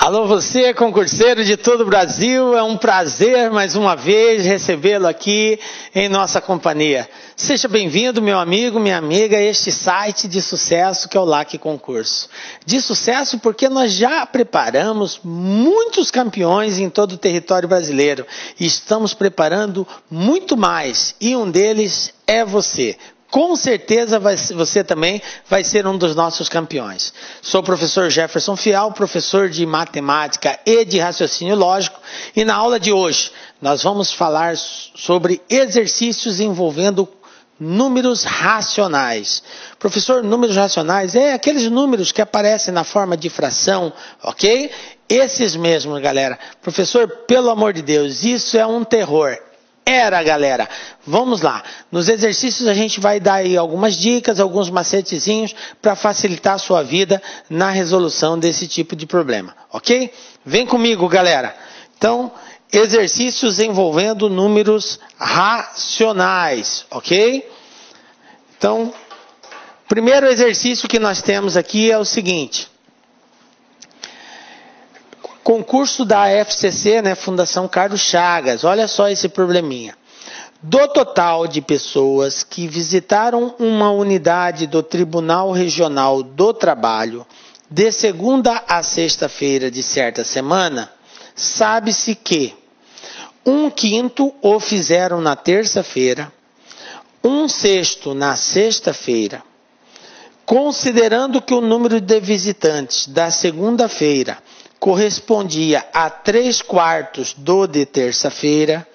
Alô você, concurseiro de todo o Brasil, é um prazer mais uma vez recebê-lo aqui em nossa companhia. Seja bem-vindo, meu amigo, minha amiga, a este site de sucesso que é o LAC Concurso. De sucesso porque nós já preparamos muitos campeões em todo o território brasileiro e estamos preparando muito mais, e um deles é você. Com certeza você também vai ser um dos nossos campeões. Sou o professor Jefferson Fial, professor de matemática e de raciocínio lógico, e na aula de hoje nós vamos falar sobre exercícios envolvendo números racionais. Professor, números racionais é aqueles números que aparecem na forma de fração, ok? Esses mesmos, galera. Professor, pelo amor de Deus, isso é um terror. Galera, vamos lá. Nos exercícios a gente vai dar aí algumas dicas, alguns macetezinhos para facilitar a sua vida na resolução desse tipo de problema, ok? Vem comigo, galera. Então, exercícios envolvendo números racionais, ok? Então, primeiro exercício que nós temos aqui é o seguinte. Concurso da FCC, né, Fundação Carlos Chagas, olha só esse probleminha. Do total de pessoas que visitaram uma unidade do Tribunal Regional do Trabalho de segunda a sexta-feira de certa semana, sabe-se que 1/5 o fizeram na terça-feira, 1/6 na sexta-feira. Considerando que o número de visitantes da segunda-feira correspondia a 3/4 do de terça-feira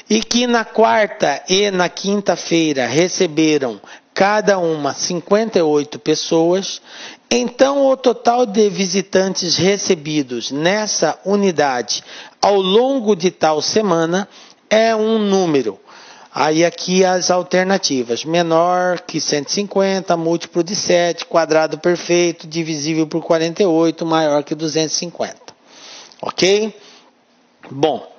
e que na quarta e na quinta-feira receberam cada uma 58 pessoas, então o total de visitantes recebidos nessa unidade ao longo de tal semana é um número. Aí aqui as alternativas, menor que 150, múltiplo de 7, quadrado perfeito, divisível por 48, maior que 250. Ok? Bom,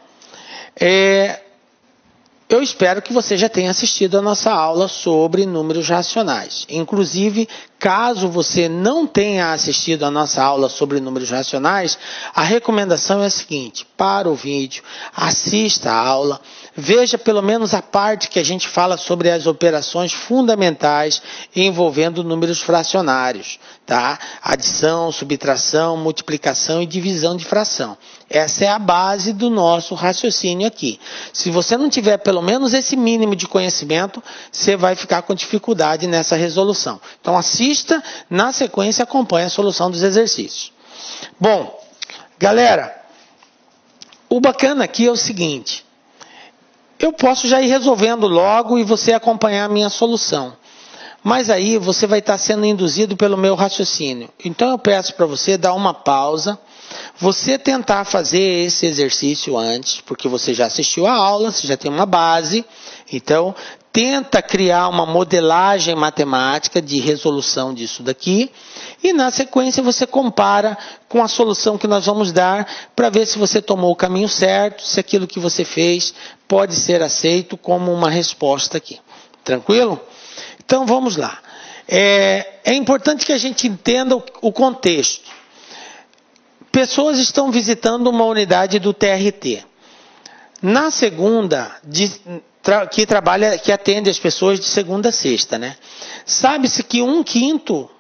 eu espero que você já tenha assistido a nossa aula sobre números racionais. Inclusive, caso você não tenha assistido a nossa aula sobre números racionais, a recomendação é a seguinte: para o vídeo, assista a aula, veja pelo menos a parte que a gente fala sobre as operações fundamentais envolvendo números fracionários, tá? Adição, subtração, multiplicação e divisão de fração. Essa é a base do nosso raciocínio aqui. Se você não tiver pelo menos esse mínimo de conhecimento, você vai ficar com dificuldade nessa resolução. Então assista, na sequência acompanhe a solução dos exercícios. Bom, galera, o bacana aqui é o seguinte: eu posso já ir resolvendo logo e você acompanhar a minha solução. Mas aí você vai estar sendo induzido pelo meu raciocínio. Então eu peço para você dar uma pausa, você tentar fazer esse exercício antes, porque você já assistiu a aula, você já tem uma base. Então tenta criar uma modelagem matemática de resolução disso daqui. E na sequência você compara com a solução que nós vamos dar para ver se você tomou o caminho certo, se aquilo que você fez pode ser aceito como uma resposta aqui. Tranquilo? Então vamos lá. É importante que a gente entenda o contexto. Pessoas estão visitando uma unidade do TRT. Na segunda, que atende as pessoas de segunda a sexta, né? Sabe-se que 1/5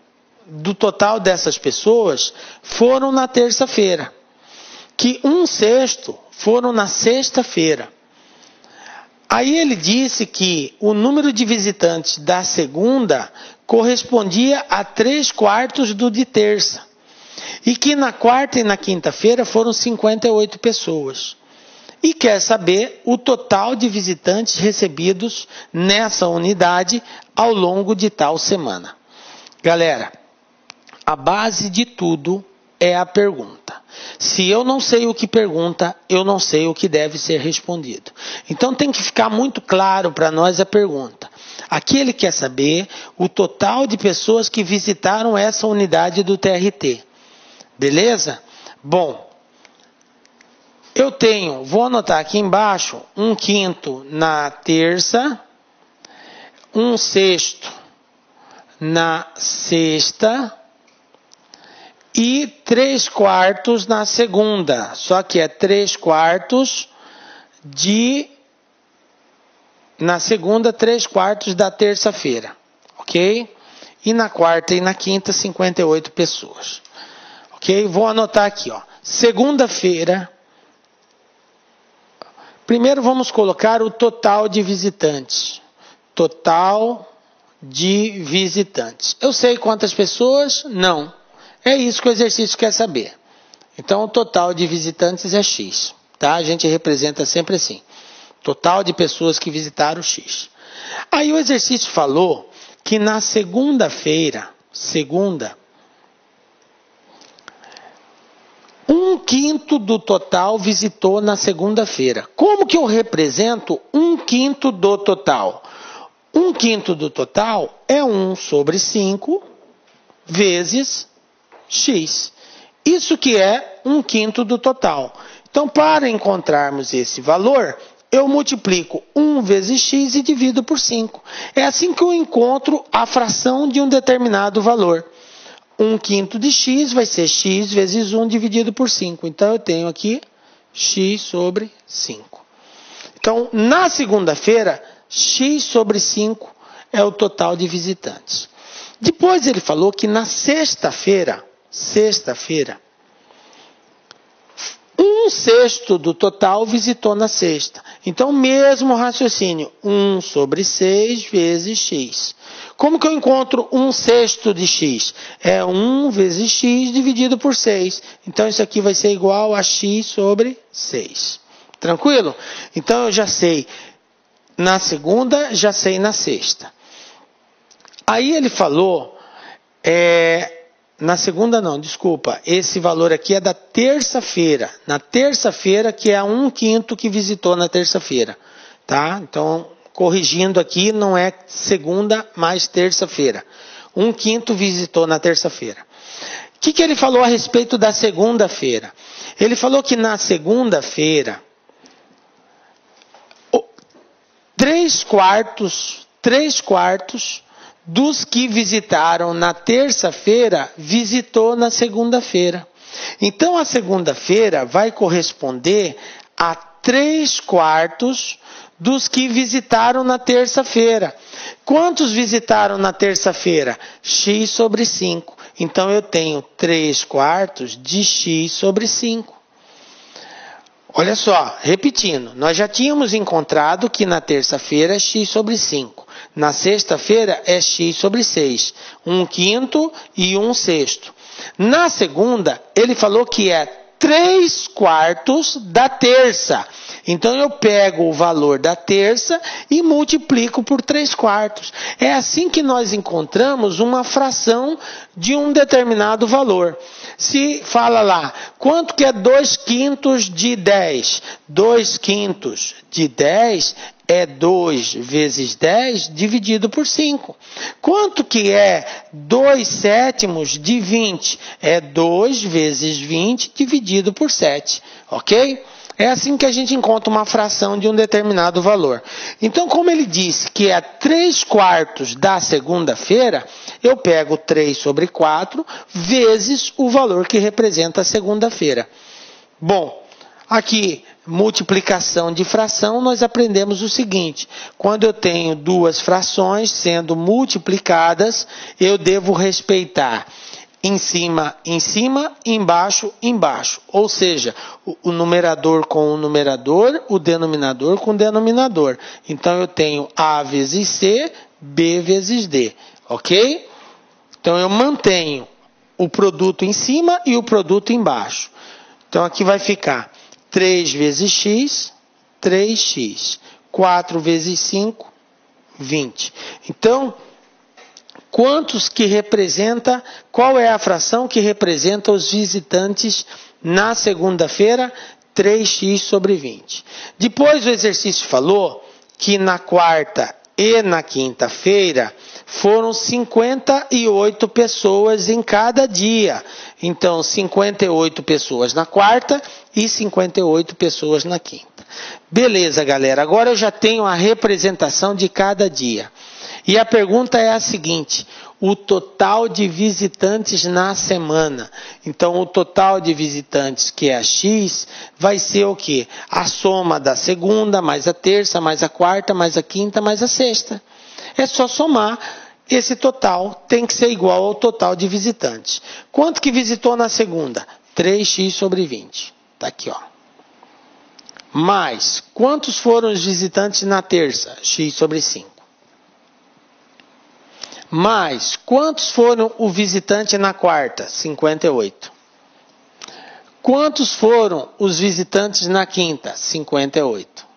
do total dessas pessoas foram na terça-feira, que 1/6 foram na sexta-feira. Aí ele disse que o número de visitantes da segunda correspondia a 3/4 do de terça. E que na quarta e na quinta-feira foram 58 pessoas. E quer saber o total de visitantes recebidos nessa unidade ao longo de tal semana. Galera, a base de tudo é a pergunta. Se eu não sei o que pergunta, eu não sei o que deve ser respondido. Então tem que ficar muito claro para nós a pergunta. Aqui ele quer saber o total de pessoas que visitaram essa unidade do TRT. Beleza? Bom, vou anotar aqui embaixo, 1/5 na terça, 1/6 na sexta e 3/4 na segunda. Só que é 3/4 na segunda, 3/4 da terça-feira. Ok? E na quarta e na quinta, 58 pessoas. Ok? Vou anotar aqui, ó. Segunda-feira. Primeiro vamos colocar o total de visitantes. Total de visitantes. Eu sei quantas pessoas? Não. É isso que o exercício quer saber. Então, o total de visitantes é X. Tá? A gente representa sempre assim. Total de pessoas que visitaram X. Aí o exercício falou que na segunda-feira, 1/5 do total visitou na segunda-feira. Como que eu represento 1/5 do total? 1/5 do total é 1/5 vezes X. Isso que é 1/5 do total. Então, para encontrarmos esse valor, eu multiplico 1 vezes X e divido por 5. É assim que eu encontro a fração de um determinado valor. 1/5 de X vai ser X vezes 1 dividido por 5. Então, eu tenho aqui X sobre 5. Então, na segunda-feira, X sobre 5 é o total de visitantes. Depois ele falou que na sexta-feira, 1/6 do total visitou na sexta. Então, mesmo raciocínio, 1 sobre 6 vezes X. Como que eu encontro 1/6 de X? É 1 vezes X dividido por 6. Então, isso aqui vai ser igual a X sobre 6. Tranquilo? Então, eu já sei na segunda, já sei na sexta. Aí ele falou... Na segunda não, desculpa. Esse valor aqui é da terça-feira. Na terça-feira, que é 1/5 que visitou na terça-feira. Tá? Então, corrigindo aqui, não é segunda, mas terça-feira. 1/5 visitou na terça-feira. O que ele falou a respeito da segunda-feira? Ele falou que na segunda-feira, 3/4 dos que visitaram na terça-feira, visitou na segunda-feira. Então, a segunda-feira vai corresponder a 3/4 dos que visitaram na terça-feira. Quantos visitaram na terça-feira? X sobre 5. Então, eu tenho 3/4 de X sobre 5. Olha só, repetindo, nós já tínhamos encontrado que na terça-feira é X sobre 5. Na sexta-feira é X sobre 6. 1/5 e 1/6. Na segunda, ele falou que é 3/4 da terça. Então, eu pego o valor da terça e multiplico por 3/4. É assim que nós encontramos uma fração de um determinado valor. Se fala lá, quanto que é 2/5 de 10? 2/5 de 10 é 2 vezes 10 dividido por 5. Quanto que é 2/7 de 20? É 2 vezes 20 dividido por 7. Ok? É assim que a gente encontra uma fração de um determinado valor. Então, como ele disse que é 3/4 da segunda-feira, eu pego 3 sobre 4 vezes o valor que representa a segunda-feira. Bom, aqui, multiplicação de fração, nós aprendemos o seguinte. Quando eu tenho duas frações sendo multiplicadas, eu devo respeitar em cima, embaixo, embaixo. Ou seja, o numerador com o numerador, o denominador com o denominador. Então, eu tenho A vezes C, B vezes D. Ok? Então, eu mantenho o produto em cima e o produto embaixo. Então, aqui vai ficar 3 vezes X, 3x. 4 vezes 5, 20. Então, quantos que representa, qual é a fração que representa os visitantes na segunda-feira? 3x sobre 20. Depois o exercício falou que na quarta e na quinta-feira foram 58 pessoas em cada dia. Então, 58 pessoas na quarta e 58 pessoas na quinta. Beleza, galera. Agora eu já tenho a representação de cada dia. E a pergunta é a seguinte: o total de visitantes na semana. Então, o total de visitantes, que é X, vai ser o quê? A soma da segunda, mais a terça, mais a quarta, mais a quinta, mais a sexta. É só somar. Esse total tem que ser igual ao total de visitantes. Quanto que visitou na segunda? 3x sobre 20. Está aqui, ó. Mais, quantos foram os visitantes na terça? X sobre 5. Mais, quantos foram o visitante na quarta? 58. Quantos foram os visitantes na quinta? 58.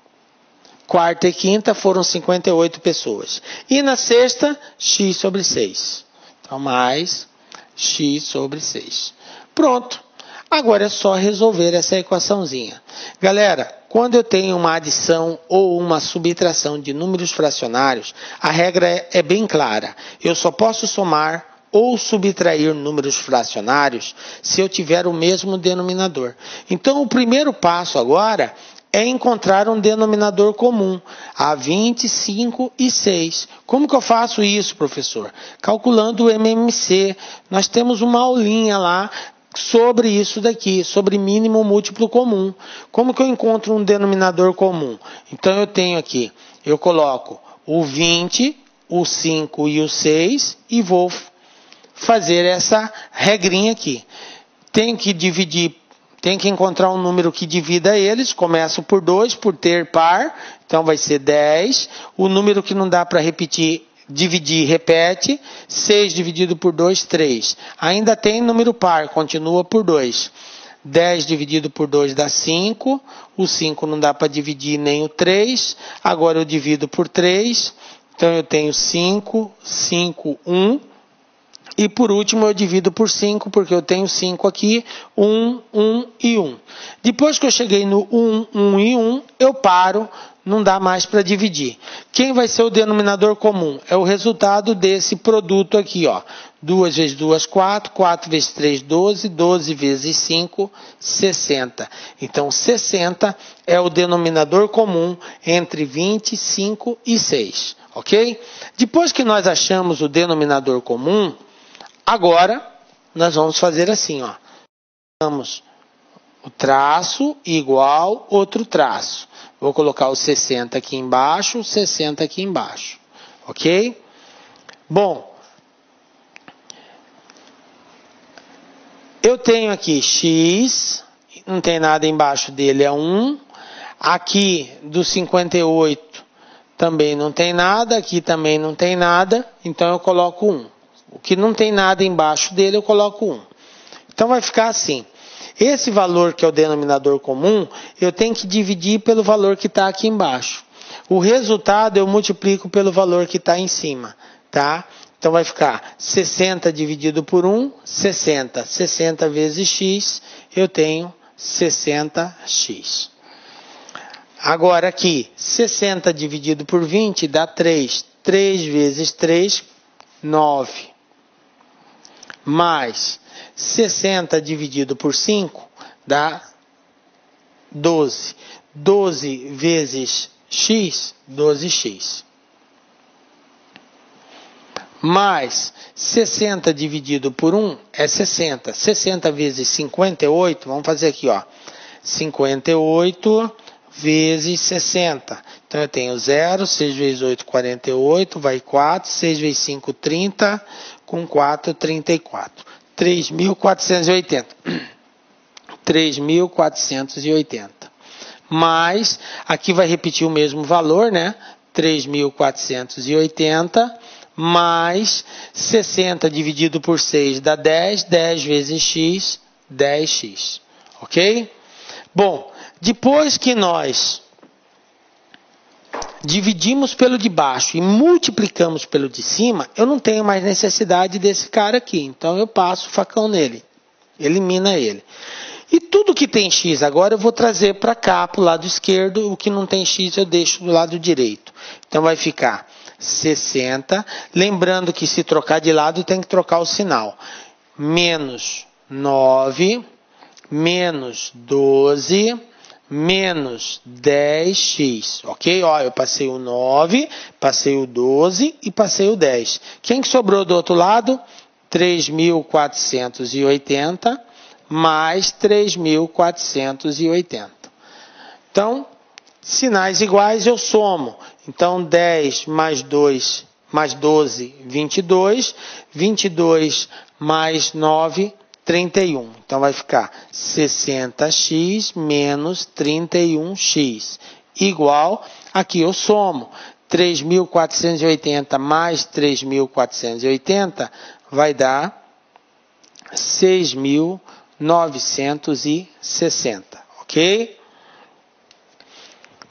Quarta e quinta foram 58 pessoas. E na sexta, x sobre 6. Então, mais x sobre 6. Pronto. Agora é só resolver essa equaçãozinha. Galera, quando eu tenho uma adição ou uma subtração de números fracionários, a regra é bem clara. Eu só posso somar ou subtrair números fracionários se eu tiver o mesmo denominador. Então, o primeiro passo agora é encontrar um denominador comum, a 25 e 6. Como que eu faço isso, professor? Calculando o MMC. Nós temos uma aulinha lá sobre isso daqui, sobre mínimo múltiplo comum. Como que eu encontro um denominador comum? Então eu tenho aqui, eu coloco o 20, o 5 e o 6 e vou fazer essa regrinha aqui. Tenho que dividir, tenho que encontrar um número que divida eles. Começo por 2, por ter par, então vai ser 10. O número que não dá para repetir, dividir, repete. 6 dividido por 2, 3. Ainda tem número par, continua por 2. 10 dividido por 2 dá 5. O 5 não dá para dividir nem o 3. Agora eu divido por 3. Então eu tenho 5, 5, 1. E por último eu divido por 5, porque eu tenho 5 aqui, 1, 1 e 1. Depois que eu cheguei no 1, 1 e 1, eu paro, não dá mais para dividir. Quem vai ser o denominador comum? É o resultado desse produto aqui, ó. 2 vezes 2, 4, 4 vezes 3, 12, 12 vezes 5, 60. Então, 60 é o denominador comum entre 25 e 6, ok? Depois que nós achamos o denominador comum, agora, nós vamos fazer assim, ó. Temos o traço igual outro traço. Vou colocar o 60 aqui embaixo, 60 aqui embaixo. Ok? Bom, eu tenho aqui x, não tem nada embaixo dele, é 1. Aqui, do 58, também não tem nada. Aqui também não tem nada, então eu coloco 1. O que não tem nada embaixo dele, eu coloco 1. Então vai ficar assim. Esse valor que é o denominador comum, eu tenho que dividir pelo valor que está aqui embaixo. O resultado eu multiplico pelo valor que está em cima, tá? Então vai ficar 60 dividido por 1, 60. 60 vezes x, eu tenho 60x. Agora aqui, 60 dividido por 20 dá 3. 3 vezes 3, 9. Mais 60 dividido por 5 dá 12. 12 vezes x, 12x. Mais 60 dividido por 1 é 60. 60 vezes 58, vamos fazer aqui, ó. 58 vezes 60. Então eu tenho 0, 6 vezes 8, 48, vai 4, 6 vezes 5, 30, com 4, 34. 3.480. 3.480. Mais, aqui vai repetir o mesmo valor, né? 3.480 mais 60 dividido por 6 dá 10. 10 vezes x, 10x. Ok? Bom, depois que nós dividimos pelo de baixo e multiplicamos pelo de cima, eu não tenho mais necessidade desse cara aqui. Então eu passo o facão nele. Elimina ele. E tudo que tem x agora eu vou trazer para cá, para o lado esquerdo. O que não tem x eu deixo do lado direito. Então vai ficar 60. Lembrando que se trocar de lado tem que trocar o sinal. Menos 9, menos 12, menos 10x, ok? Ó, eu passei o 9, passei o 12 e passei o 10. Quem que sobrou do outro lado? 3.480 mais 3.480. Então, sinais iguais eu somo. Então, 10 mais 2 mais 12, 22. 22 mais 9, 31. Então, vai ficar 60x menos 31x. Igual, aqui eu somo. 3.480 mais 3.480 vai dar 6.960. Ok?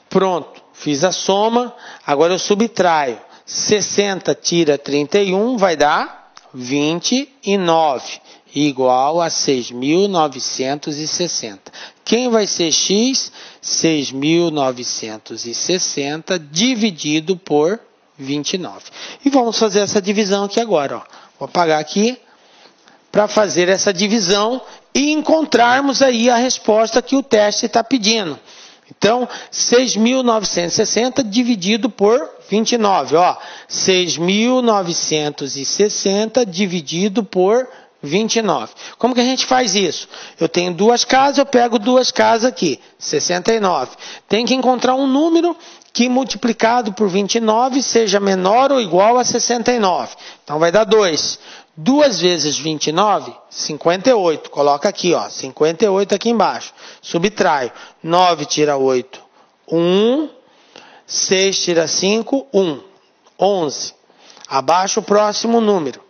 Pronto. Fiz a soma. Agora eu subtraio. 60 tira 31 vai dar 29. Igual a 6.960. Quem vai ser x? 6.960 dividido por 29. E vamos fazer essa divisão aqui agora. Ó. Vou apagar aqui para fazer essa divisão e encontrarmos aí a resposta que o teste está pedindo. Então, 6.960 dividido por 29. Ó, 6.960 dividido por 29. Como que a gente faz isso? Eu tenho duas casas, eu pego duas casas aqui, 69. Tem que encontrar um número que multiplicado por 29 seja menor ou igual a 69. Então vai dar 2. 2 vezes 29, 58. Coloca aqui, ó, 58 aqui embaixo. Subtraio. 9 tira 8, 1. 6 tira 5, 1. 11. Abaixo o próximo número.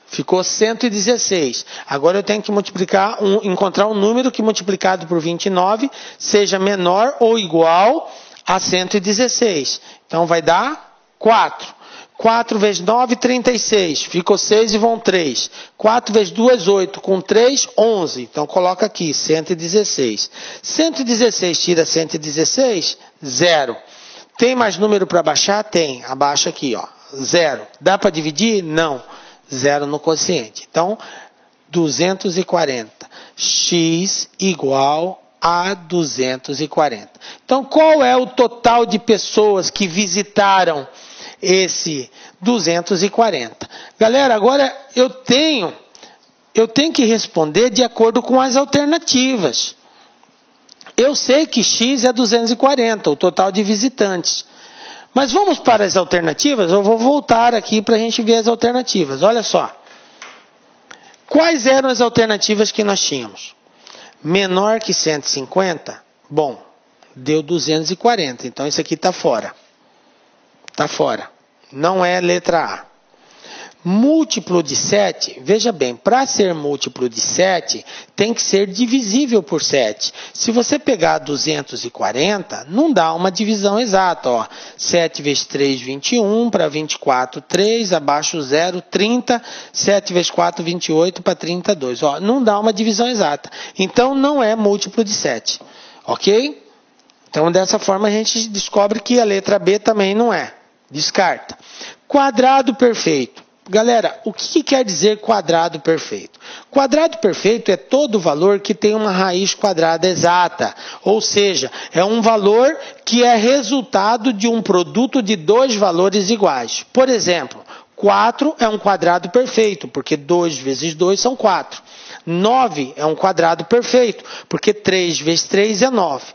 Ficou 116. Agora eu tenho que encontrar um número que multiplicado por 29 seja menor ou igual a 116. Então vai dar 4. 4 vezes 9, 36. Ficou 6 e vão 3. 4 vezes 2, 8. Com 3, 11. Então coloca aqui, 116. 116 tira 116, 0. Tem mais número para baixar? Tem. Abaixa aqui, ó. 0. Dá para dividir? Não. 0 no quociente. Então, 240. X igual a 240. Então, qual é o total de pessoas que visitaram esse 240? Galera, agora eu tenho que responder de acordo com as alternativas. Eu sei que X é 240, o total de visitantes. Mas vamos para as alternativas? Eu vou voltar aqui para a gente ver as alternativas. Olha só. Quais eram as alternativas que nós tínhamos? Menor que 150? Bom, deu 240. Então, isso aqui está fora. Está fora. Não é letra A. Múltiplo de 7, veja bem, para ser múltiplo de 7, tem que ser divisível por 7. Se você pegar 240, não dá uma divisão exata. Ó. 7 vezes 3, 21, para 24, 3, abaixo 0, 30, 7 vezes 4, 28, para 32. Ó, não dá uma divisão exata. Então, não é múltiplo de 7. Ok? Então, dessa forma, a gente descobre que a letra B também não é. Descarta. Quadrado perfeito. Galera, o que quer dizer quadrado perfeito? Quadrado perfeito é todo valor que tem uma raiz quadrada exata. Ou seja, é um valor que é resultado de um produto de dois valores iguais. Por exemplo, 4 é um quadrado perfeito, porque 2 vezes 2 são 4. 9 é um quadrado perfeito, porque 3 vezes 3 é 9.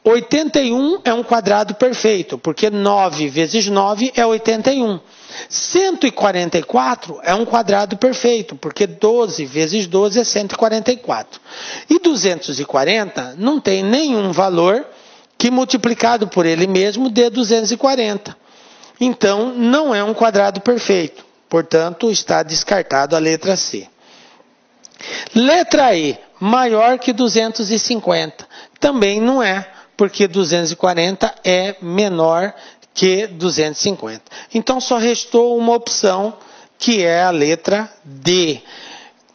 81 é um quadrado perfeito, porque 9 vezes 9 é 81. 144 é um quadrado perfeito, porque 12 vezes 12 é 144. E 240 não tem nenhum valor que multiplicado por ele mesmo dê 240. Então, não é um quadrado perfeito. Portanto, está descartado a letra C. Letra E, maior que 250. Também não é, porque 240 é menor que 250. Então, só restou uma opção, que é a letra D,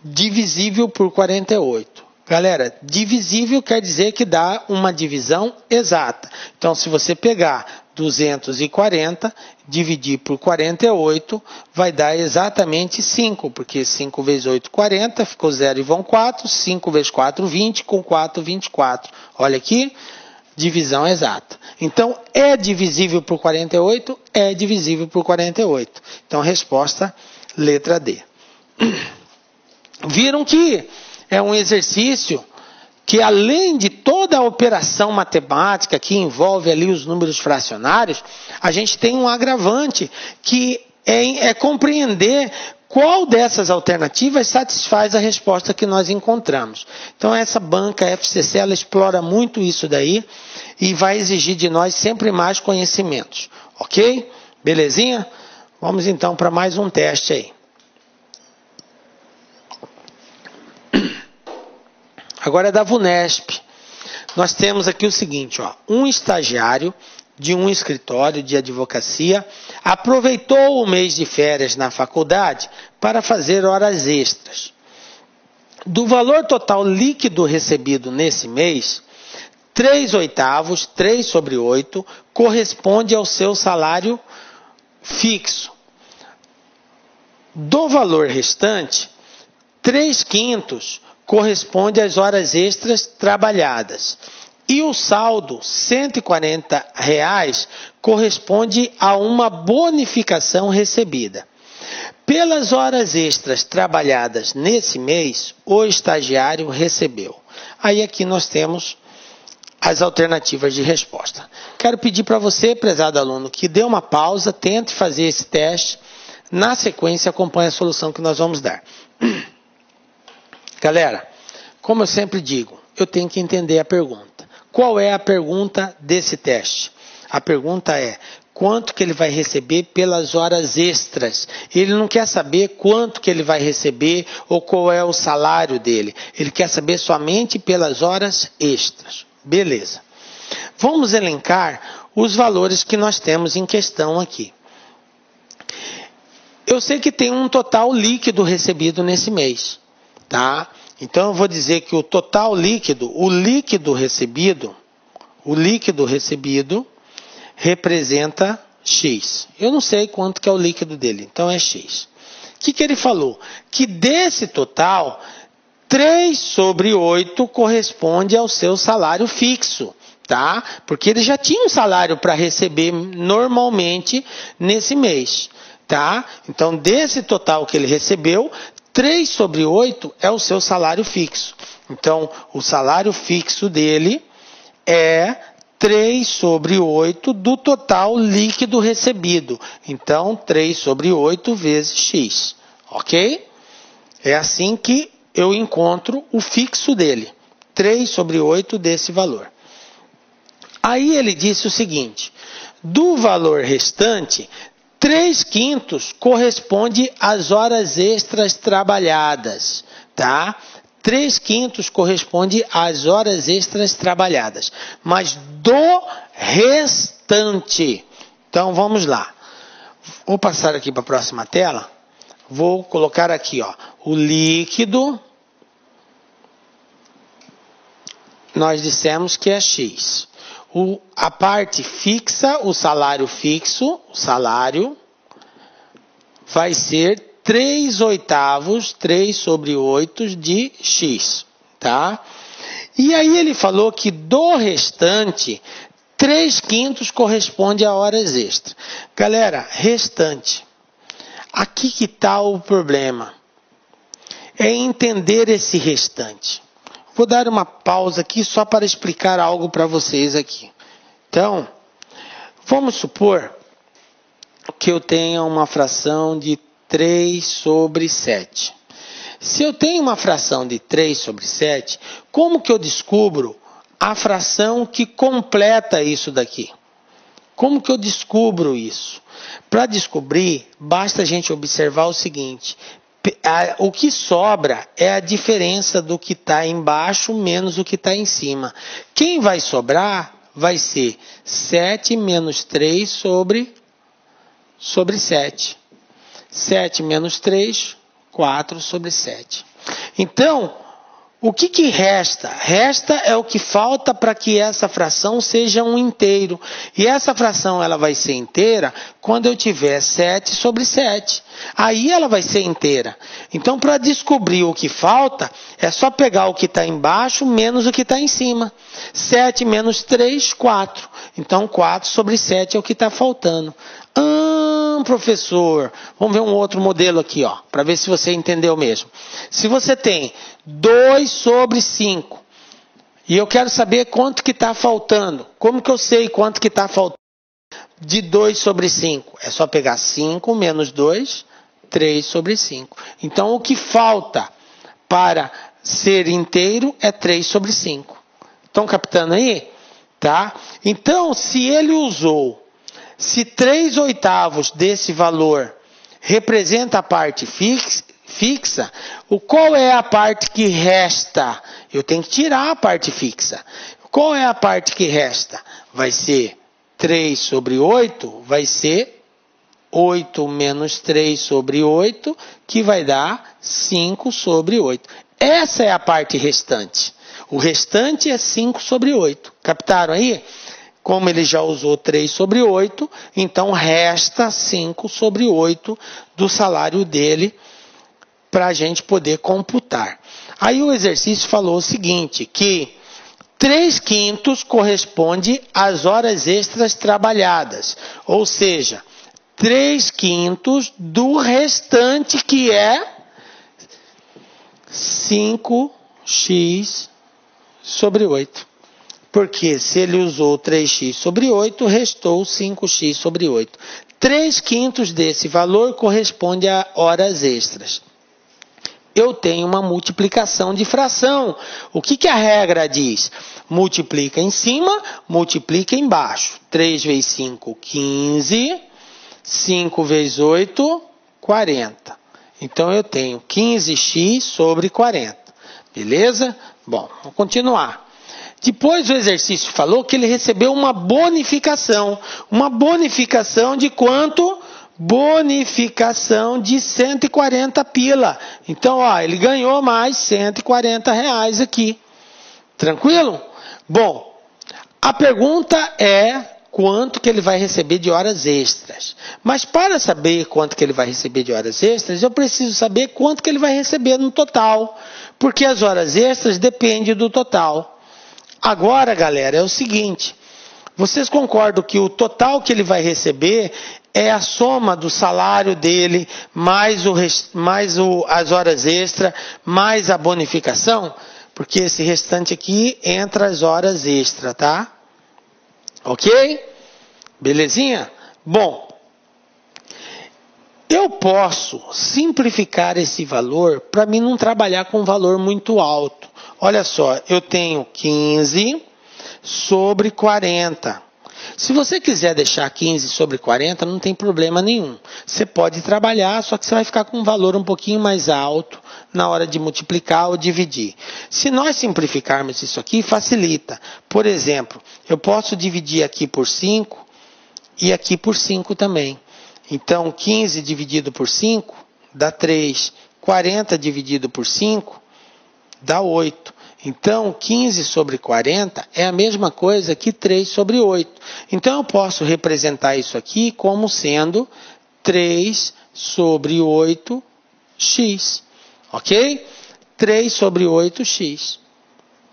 divisível por 48. Galera, divisível quer dizer que dá uma divisão exata. Então, se você pegar 240 dividir por 48 vai dar exatamente 5, porque 5 vezes 8, 40, ficou 0 e vão 4, 5 vezes 4, 20, com 4, 24. Olha aqui, divisão exata. Então, é divisível por 48? É divisível por 48. Então, resposta, letra D. Viram que é um exercício que, além de toda a operação matemática que envolve ali os números fracionários, a gente tem um agravante, que é compreender qual dessas alternativas satisfaz a resposta que nós encontramos. Então, essa banca FCC, ela explora muito isso daí e vai exigir de nós sempre mais conhecimentos. Ok? Belezinha? Vamos então para mais um teste aí. Agora é da VUNESP. Nós temos aqui o seguinte, ó, um estagiário de um escritório de advocacia aproveitou o mês de férias na faculdade para fazer horas extras. Do valor total líquido recebido nesse mês, 3/8, 3 sobre 8, corresponde ao seu salário fixo. Do valor restante, 3/5 corresponde às horas extras trabalhadas. E o saldo, R$ 140, corresponde a uma bonificação recebida. Pelas horas extras trabalhadas nesse mês, o estagiário recebeu. Aí aqui nós temos as alternativas de resposta. Quero pedir para você, prezado aluno, que dê uma pausa, tente fazer esse teste. Na sequência, acompanhe a solução que nós vamos dar. Galera, como eu sempre digo, eu tenho que entender a pergunta. Qual é a pergunta desse teste? A pergunta é: quanto que ele vai receber pelas horas extras? Ele não quer saber quanto que ele vai receber ou qual é o salário dele. Ele quer saber somente pelas horas extras. Beleza. Vamos elencar os valores que nós temos em questão aqui. Eu sei que tem um total líquido recebido nesse mês, tá? Então eu vou dizer que o total líquido, o líquido recebido representa X. Eu não sei quanto que é o líquido dele, então é X. O que ele falou? Que desse total, 3 sobre 8 corresponde ao seu salário fixo, tá? Porque ele já tinha um salário para receber normalmente nesse mês, tá? Então, desse total que ele recebeu, 3 sobre 8 é o seu salário fixo. Então, o salário fixo dele é 3 sobre 8 do total líquido recebido. Então, 3 sobre 8 vezes X. Ok? É assim que eu encontro o fixo dele. 3 sobre 8 desse valor. Aí ele disse o seguinte: do valor restante, 3/5 corresponde às horas extras trabalhadas, tá? 3/5 corresponde às horas extras trabalhadas, mas do restante. Então vamos lá. Vou passar aqui para a próxima tela. Vou colocar aqui, ó, o líquido. Nós dissemos que é X. A parte fixa, o salário fixo, o salário, vai ser 3/8, 3 sobre 8 de X, tá? E aí ele falou que do restante, 3/5 corresponde a horas extras. Galera, restante. Aqui que está o problema. É entender esse restante. Vou dar uma pausa aqui só para explicar algo para vocês aqui. Então, vamos supor que eu tenha uma fração de 3 sobre 7. Se eu tenho uma fração de 3 sobre 7, como que eu descubro a fração que completa isso daqui? Como que eu descubro isso? Para descobrir, basta a gente observar o seguinte: o que sobra é a diferença do que está embaixo menos o que está em cima. Quem vai sobrar vai ser 7 menos 3 sobre 7. 7 menos 3, 4 sobre 7. Então, O que resta? Resta é o que falta para que essa fração seja um inteiro. E essa fração ela vai ser inteira quando eu tiver 7 sobre 7. Aí ela vai ser inteira. Então, para descobrir o que falta, é só pegar o que está embaixo menos o que está em cima. 7 menos 3, 4. Então, 4 sobre 7 é o que está faltando. Professor, vamos ver um outro modelo aqui, ó, para ver se você entendeu mesmo. Se você tem 2 sobre 5 e eu quero saber quanto que está faltando, como que eu sei quanto que está faltando de 2 sobre 5? É só pegar 5 menos 2, 3 sobre 5. Então, o que falta para ser inteiro é 3 sobre 5. Estão captando aí? Tá? Então, se 3/8 desse valor representa a parte fixa, qual é a parte que resta? Eu tenho que tirar a parte fixa. Qual é a parte que resta? Vai ser 3 sobre 8, vai ser 8 menos 3 sobre 8, que vai dar 5 sobre 8. Essa é a parte restante. O restante é 5 sobre 8. Captaram aí? Como ele já usou 3 sobre 8, então resta 5 sobre 8 do salário dele para a gente poder computar. Aí o exercício falou o seguinte, que 3/5 corresponde às horas extras trabalhadas. Ou seja, 3/5 do restante, que é 5x sobre 8. Porque se ele usou 3x sobre 8, restou 5x sobre 8. 3/5 desse valor corresponde a horas extras. Eu tenho uma multiplicação de fração. O que a regra diz? Multiplica em cima, multiplica embaixo. 3 vezes 5, 15. 5 vezes 8, 40. Então, eu tenho 15x sobre 40. Beleza? Bom, vamos continuar. Depois o exercício falou que ele recebeu uma bonificação. Uma bonificação de quanto? Bonificação de 140 pila. Então, ó, ele ganhou mais 140 reais aqui. Tranquilo? Bom, a pergunta é quanto que ele vai receber de horas extras. Mas para saber quanto que ele vai receber de horas extras, eu preciso saber quanto que ele vai receber no total. Porque as horas extras dependem do total. Agora, galera, é o seguinte, vocês concordam que o total que ele vai receber é a soma do salário dele, mais as horas extras, mais a bonificação? Porque esse restante aqui entra as horas extras, tá? Ok? Belezinha? Bom, eu posso simplificar esse valor para mim não trabalhar com um valor muito alto. Olha só, eu tenho 15 sobre 40. Se você quiser deixar 15 sobre 40, não tem problema nenhum. Você pode trabalhar, só que você vai ficar com um valor um pouquinho mais alto na hora de multiplicar ou dividir. Se nós simplificarmos isso aqui, facilita. Por exemplo, eu posso dividir aqui por 5 e aqui por 5 também. Então, 15 dividido por 5 dá 3. 40 dividido por 5 dá 8. Então, 15 sobre 40 é a mesma coisa que 3 sobre 8. Então, eu posso representar isso aqui como sendo 3 sobre 8x. Ok? 3 sobre 8x.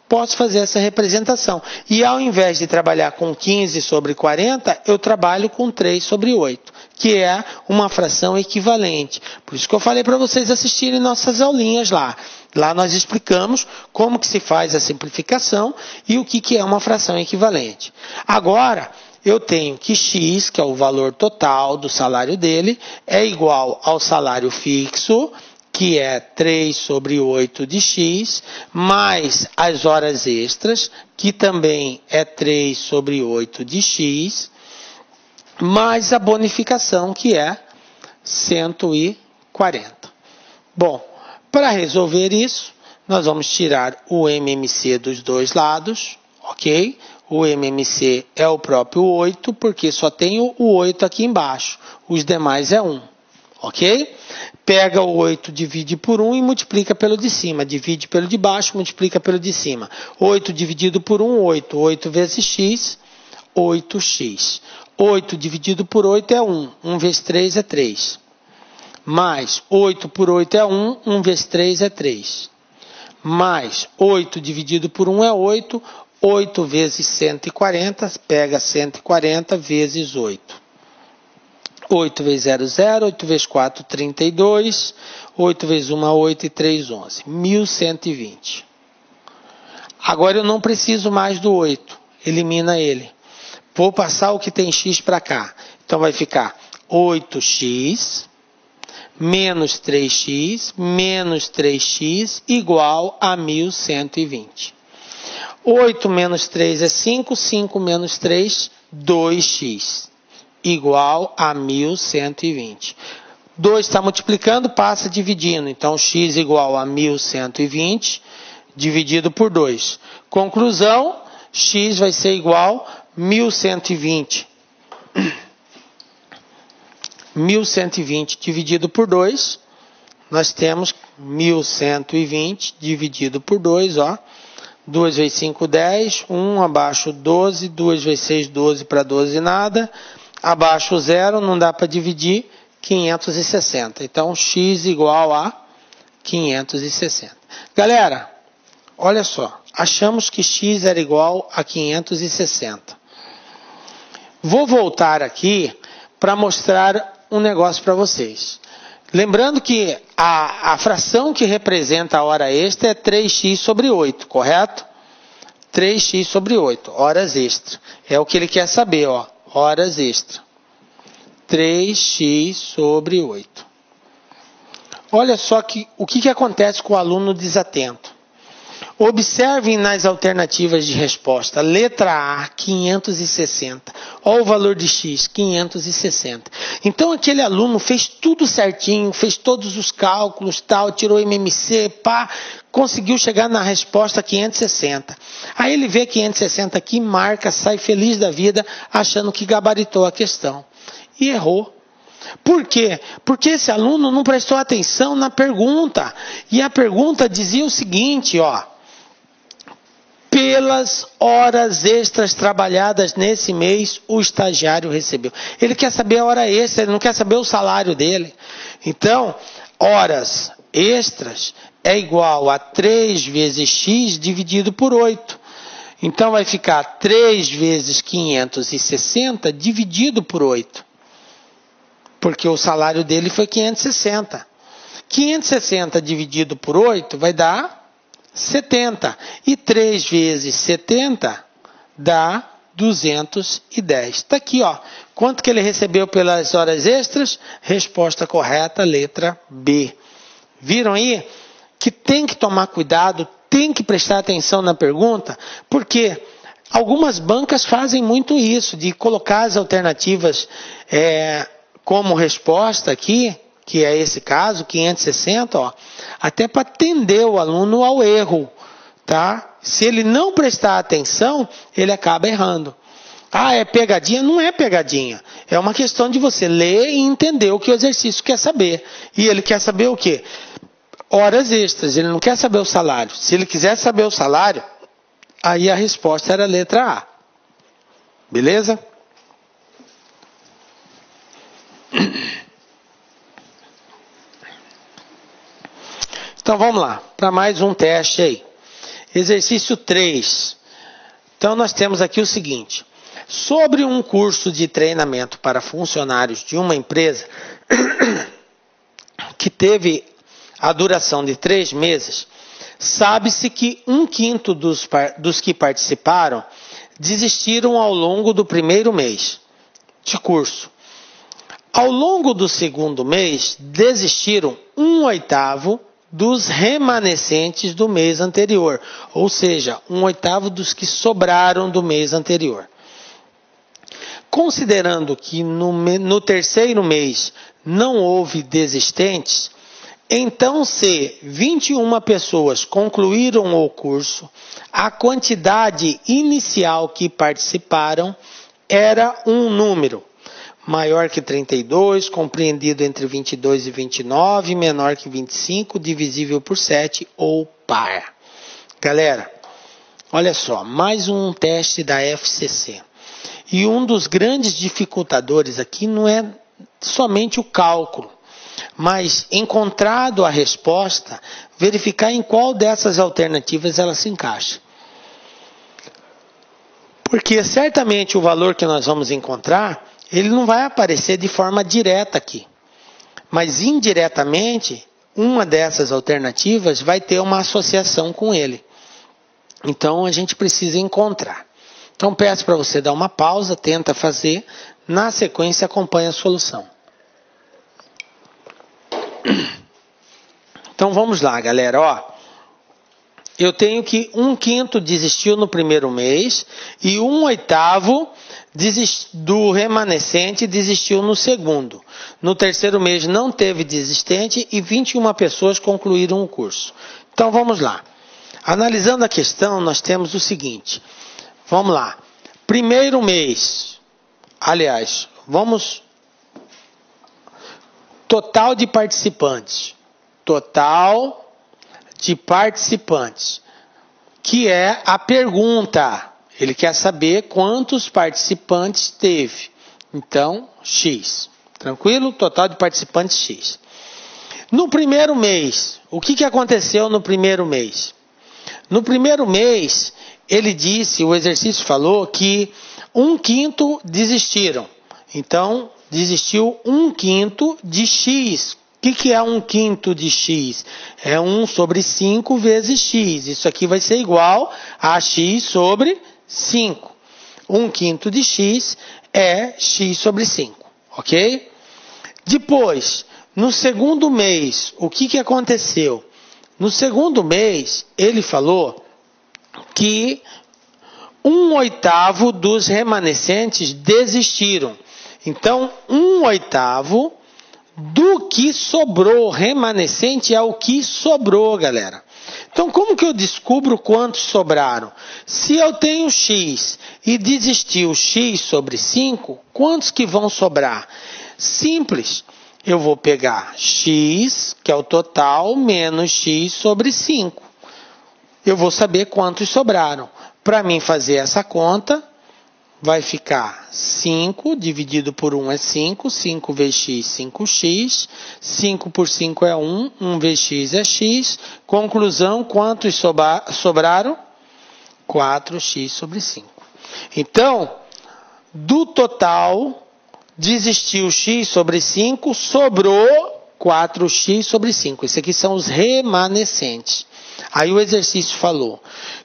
Posso fazer essa representação. E ao invés de trabalhar com 15 sobre 40, eu trabalho com 3 sobre 8, que é uma fração equivalente. Por isso que eu falei para vocês assistirem nossas aulinhas lá. Lá nós explicamos como que se faz a simplificação e o que é uma fração equivalente. Agora, eu tenho que x, que é o valor total do salário dele, é igual ao salário fixo, que é 3 sobre 8 de x, mais as horas extras, que também é 3 sobre 8 de x, mais a bonificação, que é 140. Bom, para resolver isso, nós vamos tirar o MMC dos dois lados, ok? O MMC é o próprio 8, porque só tem o 8 aqui embaixo. Os demais é 1, ok? Pega o 8, divide por 1 e multiplica pelo de cima. Divide pelo de baixo, multiplica pelo de cima. 8 dividido por 1, 8. 8 vezes x, 8x. 8 dividido por 8 é 1. 1 vezes 3 é 3. Mais 8 por 8 é 1. 1 vezes 3 é 3. Mais 8 dividido por 1 é 8. 8 vezes 140, pega 140 vezes 8. 8 vezes 0, 0. 8 vezes 4, 32. 8 vezes 1, 8 e 3, 11. 1120. Agora eu não preciso mais do 8. Elimina ele. Vou passar o que tem x para cá. Então vai ficar 8x menos 3x menos 3x igual a 1120. 8 menos 3 é 5. 5 menos 3, 2x. Igual a 1120. 2 está multiplicando, passa dividindo. Então, x igual a 1120 dividido por 2. Conclusão, x vai ser igual a 1120. 1120 dividido por 2. Nós temos 1120 dividido por 2, ó. 2 vezes 5, 10. 1 abaixo, 12. 2 vezes 6, 12 para 12, nada. Abaixo 0, não dá para dividir, 560. Então, x igual a 560. Galera, olha só. Achamos que x era igual a 560. Vou voltar aqui para mostrar um negócio para vocês. Lembrando que a fração que representa a hora extra é 3x sobre 8, correto? 3x sobre 8, horas extra. É o que ele quer saber, ó. Horas extra. 3x sobre 8. Olha só o que acontece com o aluno desatento. Observem nas alternativas de resposta. Letra A, 560. Olha o valor de x, 560. Então aquele aluno fez tudo certinho, fez todos os cálculos, tal, tirou MMC, pá, conseguiu chegar na resposta 560. Aí ele vê 560 aqui, marca, sai feliz da vida, achando que gabaritou a questão. E errou. Por quê? Porque esse aluno não prestou atenção na pergunta. E a pergunta dizia o seguinte, ó. Pelas horas extras trabalhadas nesse mês, o estagiário recebeu. Ele quer saber a hora extra, ele não quer saber o salário dele. Então, horas extras é igual a 3 vezes x dividido por 8. Então, vai ficar 3 vezes 560 dividido por 8. Porque o salário dele foi 560. 560 dividido por 8 vai dar 70. E 3 vezes 70 dá 210. Está aqui, ó. Quanto que ele recebeu pelas horas extras? Resposta correta, letra B. Viram aí? Que tem que tomar cuidado, tem que prestar atenção na pergunta, porque algumas bancas fazem muito isso, de colocar as alternativas como resposta aqui, que é esse caso, 560, ó, até para atender o aluno ao erro, tá? Se ele não prestar atenção, ele acaba errando. Ah, é pegadinha? Não é pegadinha. É uma questão de você ler e entender o que o exercício quer saber. E ele quer saber o quê? Horas extras, ele não quer saber o salário. Se ele quiser saber o salário, aí a resposta era a letra A. Beleza? Então vamos lá, para mais um teste aí. Exercício 3. Então nós temos aqui o seguinte. Sobre um curso de treinamento para funcionários de uma empresa que teve a duração de 3 meses, sabe-se que 1/5 dos que participaram desistiram ao longo do primeiro mês de curso. Ao longo do segundo mês, desistiram 1/8 dos remanescentes do mês anterior, ou seja, 1/8 dos que sobraram do mês anterior. Considerando que no terceiro mês não houve desistentes, então se 21 pessoas concluíram o curso, a quantidade inicial que participaram era um número, maior que 32, compreendido entre 22 e 29, menor que 25, divisível por 7 ou par. Galera, olha só, mais um teste da FCC. E um dos grandes dificultadores aqui não é somente o cálculo, mas, encontrado a resposta, verificar em qual dessas alternativas ela se encaixa. Porque certamente o valor que nós vamos encontrar, ele não vai aparecer de forma direta aqui. Mas indiretamente, uma dessas alternativas vai ter uma associação com ele. Então a gente precisa encontrar. Então peço para você dar uma pausa, tenta fazer, na sequência acompanha a solução. Então vamos lá, galera, ó. Eu tenho que 1/5 desistiu no primeiro mês e 1/8 do remanescente desistiu no segundo. No terceiro mês não teve desistente e 21 pessoas concluíram o curso. Então vamos lá. Analisando a questão, nós temos o seguinte. Vamos lá. Primeiro mês. Aliás, vamos... Total de participantes. Total de participantes, que é a pergunta. Ele quer saber quantos participantes teve. Então, X. Tranquilo? Total de participantes, X. No primeiro mês, o que aconteceu no primeiro mês? No primeiro mês, ele disse, o exercício falou que 1/5 desistiram. Então, desistiu 1/5 de X. O que é 1/5 de X? É 1 sobre 5 vezes X. Isso aqui vai ser igual a X sobre 5. 1/5 de X é X sobre 5. Ok? Depois, no segundo mês, o que aconteceu? No segundo mês, ele falou que 1/8 dos remanescentes desistiram. Então, 1/8 do que sobrou, remanescente é o que sobrou, galera. Então, como que eu descubro quantos sobraram? Se eu tenho X e desistiu X sobre 5, quantos que vão sobrar? Simples. Eu vou pegar X, que é o total, menos X sobre 5. Eu vou saber quantos sobraram. Para mim fazer essa conta, vai ficar 5 dividido por 1 é 5, 5 vezes x, 5x, 5 por 5 é 1, 1 vezes x é x. Conclusão, quantos sobraram? 4x sobre 5. Então, do total, desistiu x sobre 5, sobrou 4x sobre 5. Esses aqui são os remanescentes. Aí o exercício falou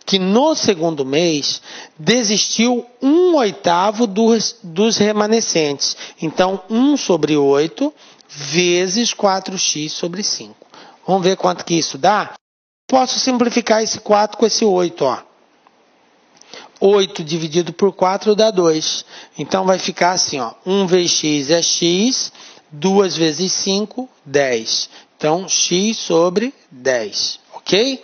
que no segundo mês desistiu 1/8 dos remanescentes. Então, 1 sobre 8 vezes 4x sobre 5. Vamos ver quanto que isso dá? Posso simplificar esse 4 com esse 8, ó. 8 dividido por 4 dá 2. Então, vai ficar assim, ó. 1 vezes x é x, 2 vezes 5, 10. Então, x sobre 10. Ok?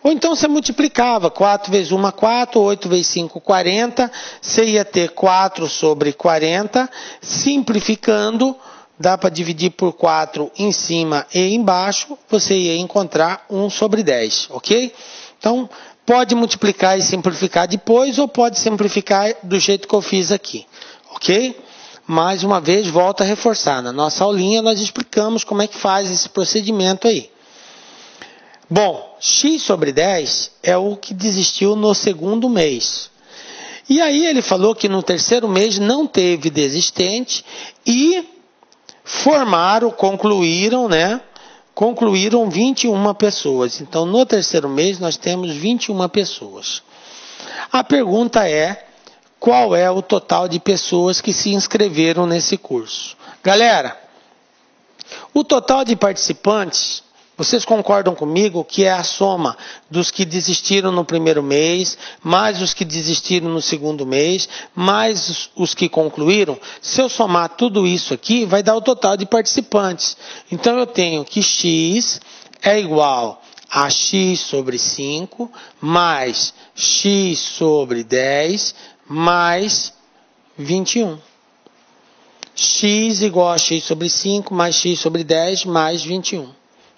Ou então você multiplicava, 4 vezes 1, 4, 8 vezes 5, 40, você ia ter 4 sobre 40, simplificando, dá para dividir por 4 em cima e embaixo, você ia encontrar 1 sobre 10, ok? Então, pode multiplicar e simplificar depois, ou pode simplificar do jeito que eu fiz aqui, ok? Mais uma vez, volto a reforçar, na nossa aulinha nós explicamos como é que faz esse procedimento aí. Bom, x sobre 10 é o que desistiu no segundo mês. E aí ele falou que no terceiro mês não teve desistente e concluíram 21 pessoas. Então, no terceiro mês nós temos 21 pessoas. A pergunta é, qual é o total de pessoas que se inscreveram nesse curso? Galera, o total de participantes... Vocês concordam comigo que é a soma dos que desistiram no primeiro mês, mais os que desistiram no segundo mês, mais os que concluíram? Se eu somar tudo isso aqui, vai dar o total de participantes. Então, eu tenho que x é igual a x sobre 5, mais x sobre 10, mais 21. x igual a x sobre 5 mais x sobre 10 mais 21.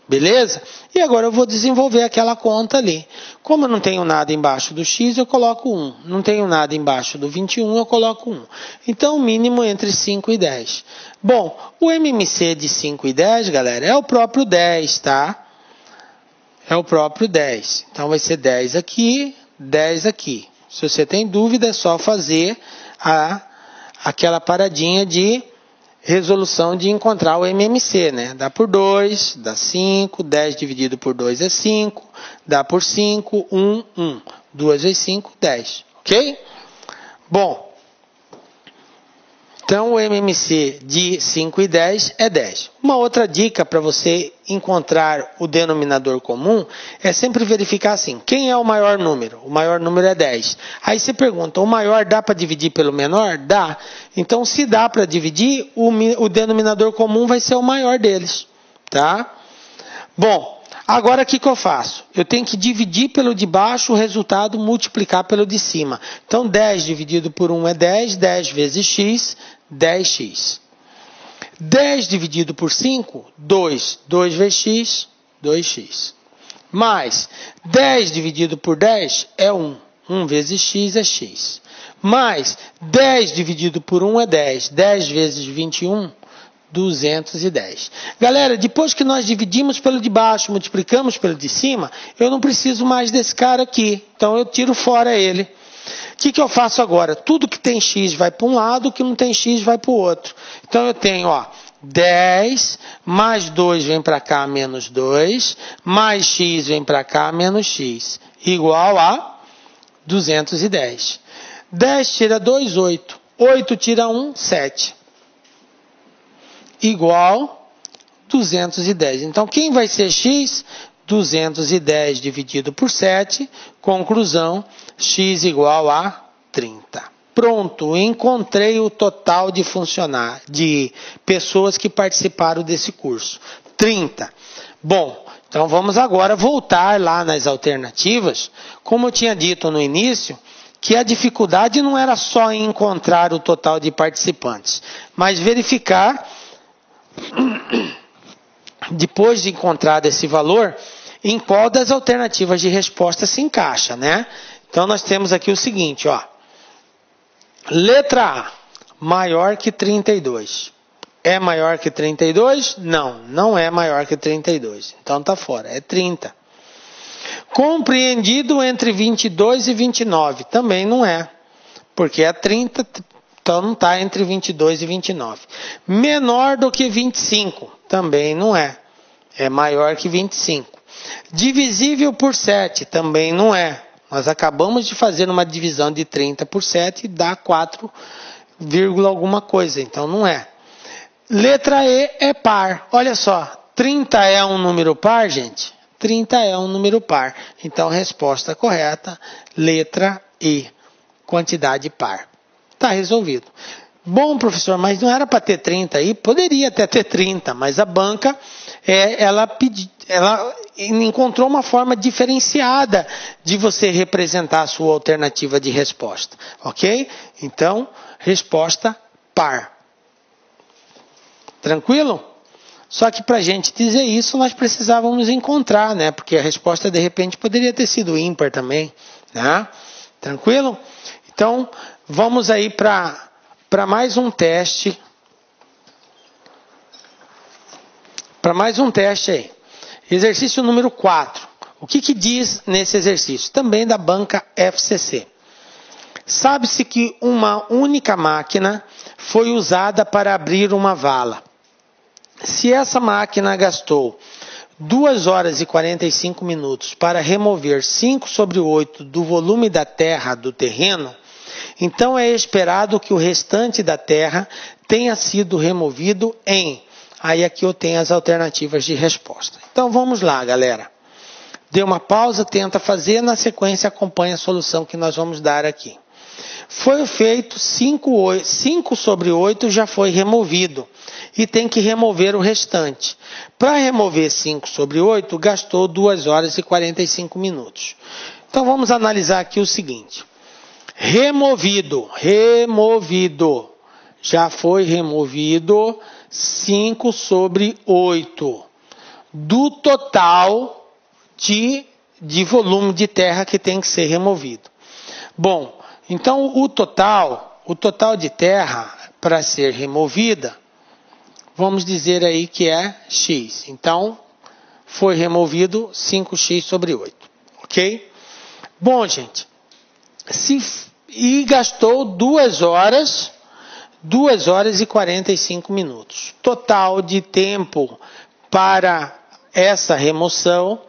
Beleza? E agora eu vou desenvolver aquela conta ali. Como eu não tenho nada embaixo do x, eu coloco 1. Não tenho nada embaixo do 21, eu coloco 1. Então, o mínimo entre 5 e 10. Bom, o MMC de 5 e 10, galera, é o próprio 10, tá? É o próprio 10. Então, vai ser 10 aqui, 10 aqui. Se você tem dúvida, é só fazer aquela paradinha de resolução de encontrar o MMC, né? Dá por 2, dá 5, 10 dividido por 2 é 5, dá por 5, 1, 1. 2 vezes 5, 10. Ok? Bom, então o MMC de 5 e 10 é 10. Uma outra dica para você encontrar o denominador comum é sempre verificar assim, quem é o maior número? O maior número é 10. Aí você pergunta, o maior dá para dividir pelo menor? Dá. Então, se dá para dividir, o denominador comum vai ser o maior deles. Tá? Bom, agora o que eu faço? Eu tenho que dividir pelo de baixo, o resultado multiplicar pelo de cima. Então, 10 dividido por 1 é 10, 10 vezes x, 10x. 10 dividido por 5, 2. 2 vezes x, 2x. Mais 10 dividido por 10 é 1. 1 vezes x é x. Mais 10 dividido por 1 é 10. 10 vezes 21, 210. Galera, depois que nós dividimos pelo de baixo, multiplicamos pelo de cima, eu não preciso mais desse cara aqui. Então eu tiro fora ele. O que eu faço agora? Tudo que tem x vai para um lado, o que não tem x vai para o outro. Então eu tenho, 10 mais 2 vem para cá menos 2, mais x vem para cá menos x, igual a 210. 10 tira 2, 8. 8 tira 1, 7. Igual 210. Então, quem vai ser x? 210 dividido por 7. Conclusão, x igual a 30. Pronto, encontrei o total de pessoas que participaram desse curso. 30. Bom, então vamos agora voltar lá nas alternativas. Como eu tinha dito no início, que a dificuldade não era só em encontrar o total de participantes, mas verificar, depois de encontrar esse valor, em qual das alternativas de resposta se encaixa, né? Então nós temos aqui o seguinte, Letra A, maior que 32. É maior que 32? Não, não é maior que 32. Então está fora, é 30. Compreendido entre 22 e 29. Também não é, porque é 30, então não está entre 22 e 29. Menor do que 25. Também não é. É maior que 25. Divisível por 7. Também não é. Nós acabamos de fazer uma divisão de 30 por 7 e dá 4, alguma coisa. Então não é. Letra E é par. Olha só, 30 é um número par, gente? 30 é um número par. Então, resposta correta, letra E, quantidade par. Está resolvido. Bom, professor, mas não era para ter 30 aí? Poderia até ter 30, mas a banca, ela encontrou uma forma diferenciada de você representar a sua alternativa de resposta. Ok? Então, resposta par. Tranquilo? Só que para a gente dizer isso, nós precisávamos encontrar, né? Porque a resposta, de repente, poderia ter sido ímpar também. Né? Tranquilo? Então, vamos aí para mais um teste. Para mais um teste aí. Exercício número 4. O que diz nesse exercício? Também da banca FCC. Sabe-se que uma única máquina foi usada para abrir uma vala. Se essa máquina gastou 2 horas e 45 minutos para remover 5 sobre 8 do volume da terra do terreno, então é esperado que o restante da terra tenha sido removido em... Aí aqui eu tenho as alternativas de resposta. Então vamos lá, galera. Dê uma pausa, tenta fazer, na sequência acompanha a solução que nós vamos dar aqui. Foi feito 5 sobre 8 já foi removido. E tem que remover o restante. Para remover 5 sobre 8, gastou 2 horas e 45 minutos. Então vamos analisar aqui o seguinte. Removido, já foi removido 5 sobre 8 do total de volume de terra que tem que ser removido. Bom, então o total de terra para ser removida, vamos dizer aí que é X. Então, foi removido 5x sobre 8, ok? Bom, gente, e gastou 2 horas e 45 minutos. Total de tempo para essa remoção,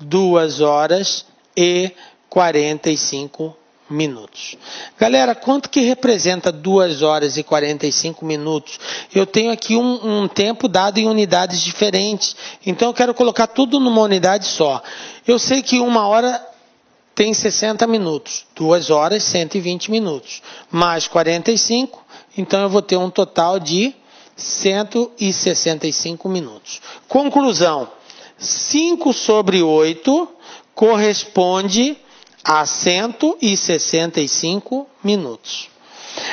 2 horas e 45 minutos. Galera, quanto que representa 2 horas e 45 minutos? Eu tenho aqui um tempo dado em unidades diferentes. Então eu quero colocar tudo numa unidade só. Eu sei que 1 hora tem 60 minutos. 2 horas, 120 minutos. Mais 45, então eu vou ter um total de 165 minutos. Conclusão. 5 sobre 8 corresponde a 165 minutos.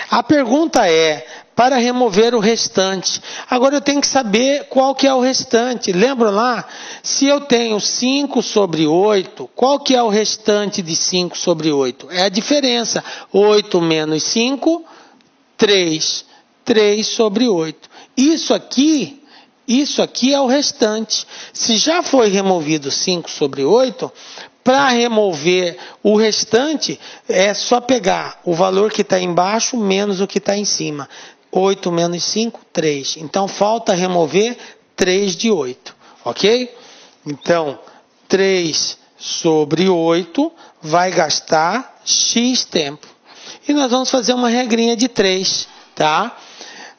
A pergunta é, para remover o restante, agora eu tenho que saber qual que é o restante. Lembra lá? Se eu tenho 5 sobre 8, qual que é o restante de 5 sobre 8? É a diferença. 8 menos 5, 3. 3 sobre 8. Isso aqui é o restante. Se já foi removido 5 sobre 8, para remover o restante, é só pegar o valor que está embaixo menos o que está em cima. 8 menos 5, 3. Então, falta remover 3 de 8. Ok? Então, 3 sobre 8 vai gastar X tempo. E nós vamos fazer uma regrinha de 3, tá?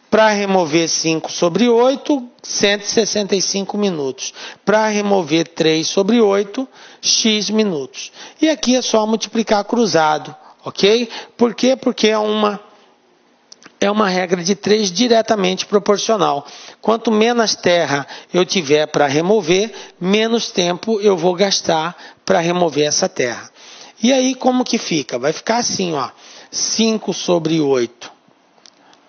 Para remover 5 sobre 8, 165 minutos. Para remover 3 sobre 8, X minutos. E aqui é só multiplicar cruzado, ok? Por quê? Porque é uma regra de 3 diretamente proporcional. Quanto menos terra eu tiver para remover, menos tempo eu vou gastar para remover essa terra. E aí como que fica? Vai ficar assim, ó. 5 sobre 8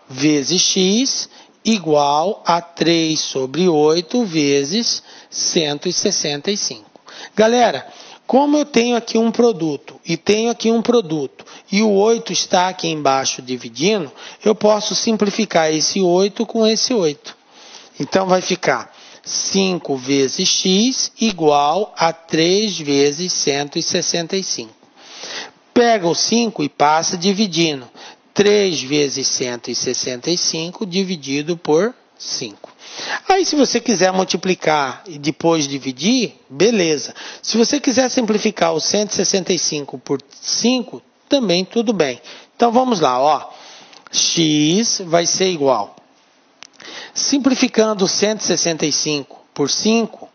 vezes x igual a 3 sobre 8 vezes 165. Galera, como eu tenho aqui um produto e tenho aqui um produto e o 8 está aqui embaixo dividindo, eu posso simplificar esse 8 com esse 8. Então vai ficar 5 vezes x igual a 3 vezes 165. Pega o 5 e passa dividindo. 3 vezes 165 dividido por 5. Aí se você quiser multiplicar e depois dividir, beleza. Se você quiser simplificar o 165 por 5, também tudo bem. Então vamos lá, ó. X vai ser igual. Simplificando 165 por 5,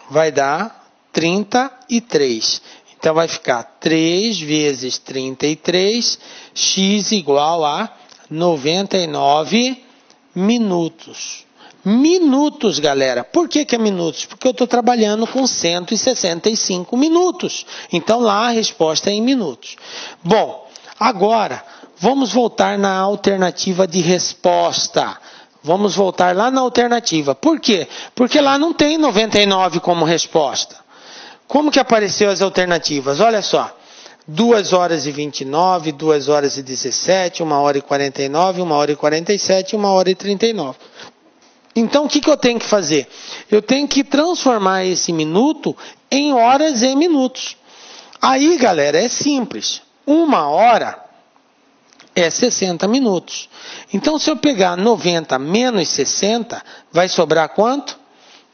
vai dar 33. Então vai ficar 3 vezes 33, x igual a 99 minutos. Minutos, galera. Por que é minutos? Porque eu estou trabalhando com 165 minutos. Então lá a resposta é em minutos. Bom, agora vamos voltar na alternativa de resposta. Vamos voltar lá na alternativa. Por quê? Porque lá não tem 99 como resposta. Como que apareceu as alternativas? Olha só. 2 horas e 29, 2 horas e 17, 1 hora e 49, 1 hora e 47, 1 hora e 39. Então, o que eu tenho que fazer? Eu tenho que transformar esse minuto em horas e minutos. Aí, galera, é simples. 1 hora é 60 minutos. Então, se eu pegar 90 menos 60, vai sobrar quanto?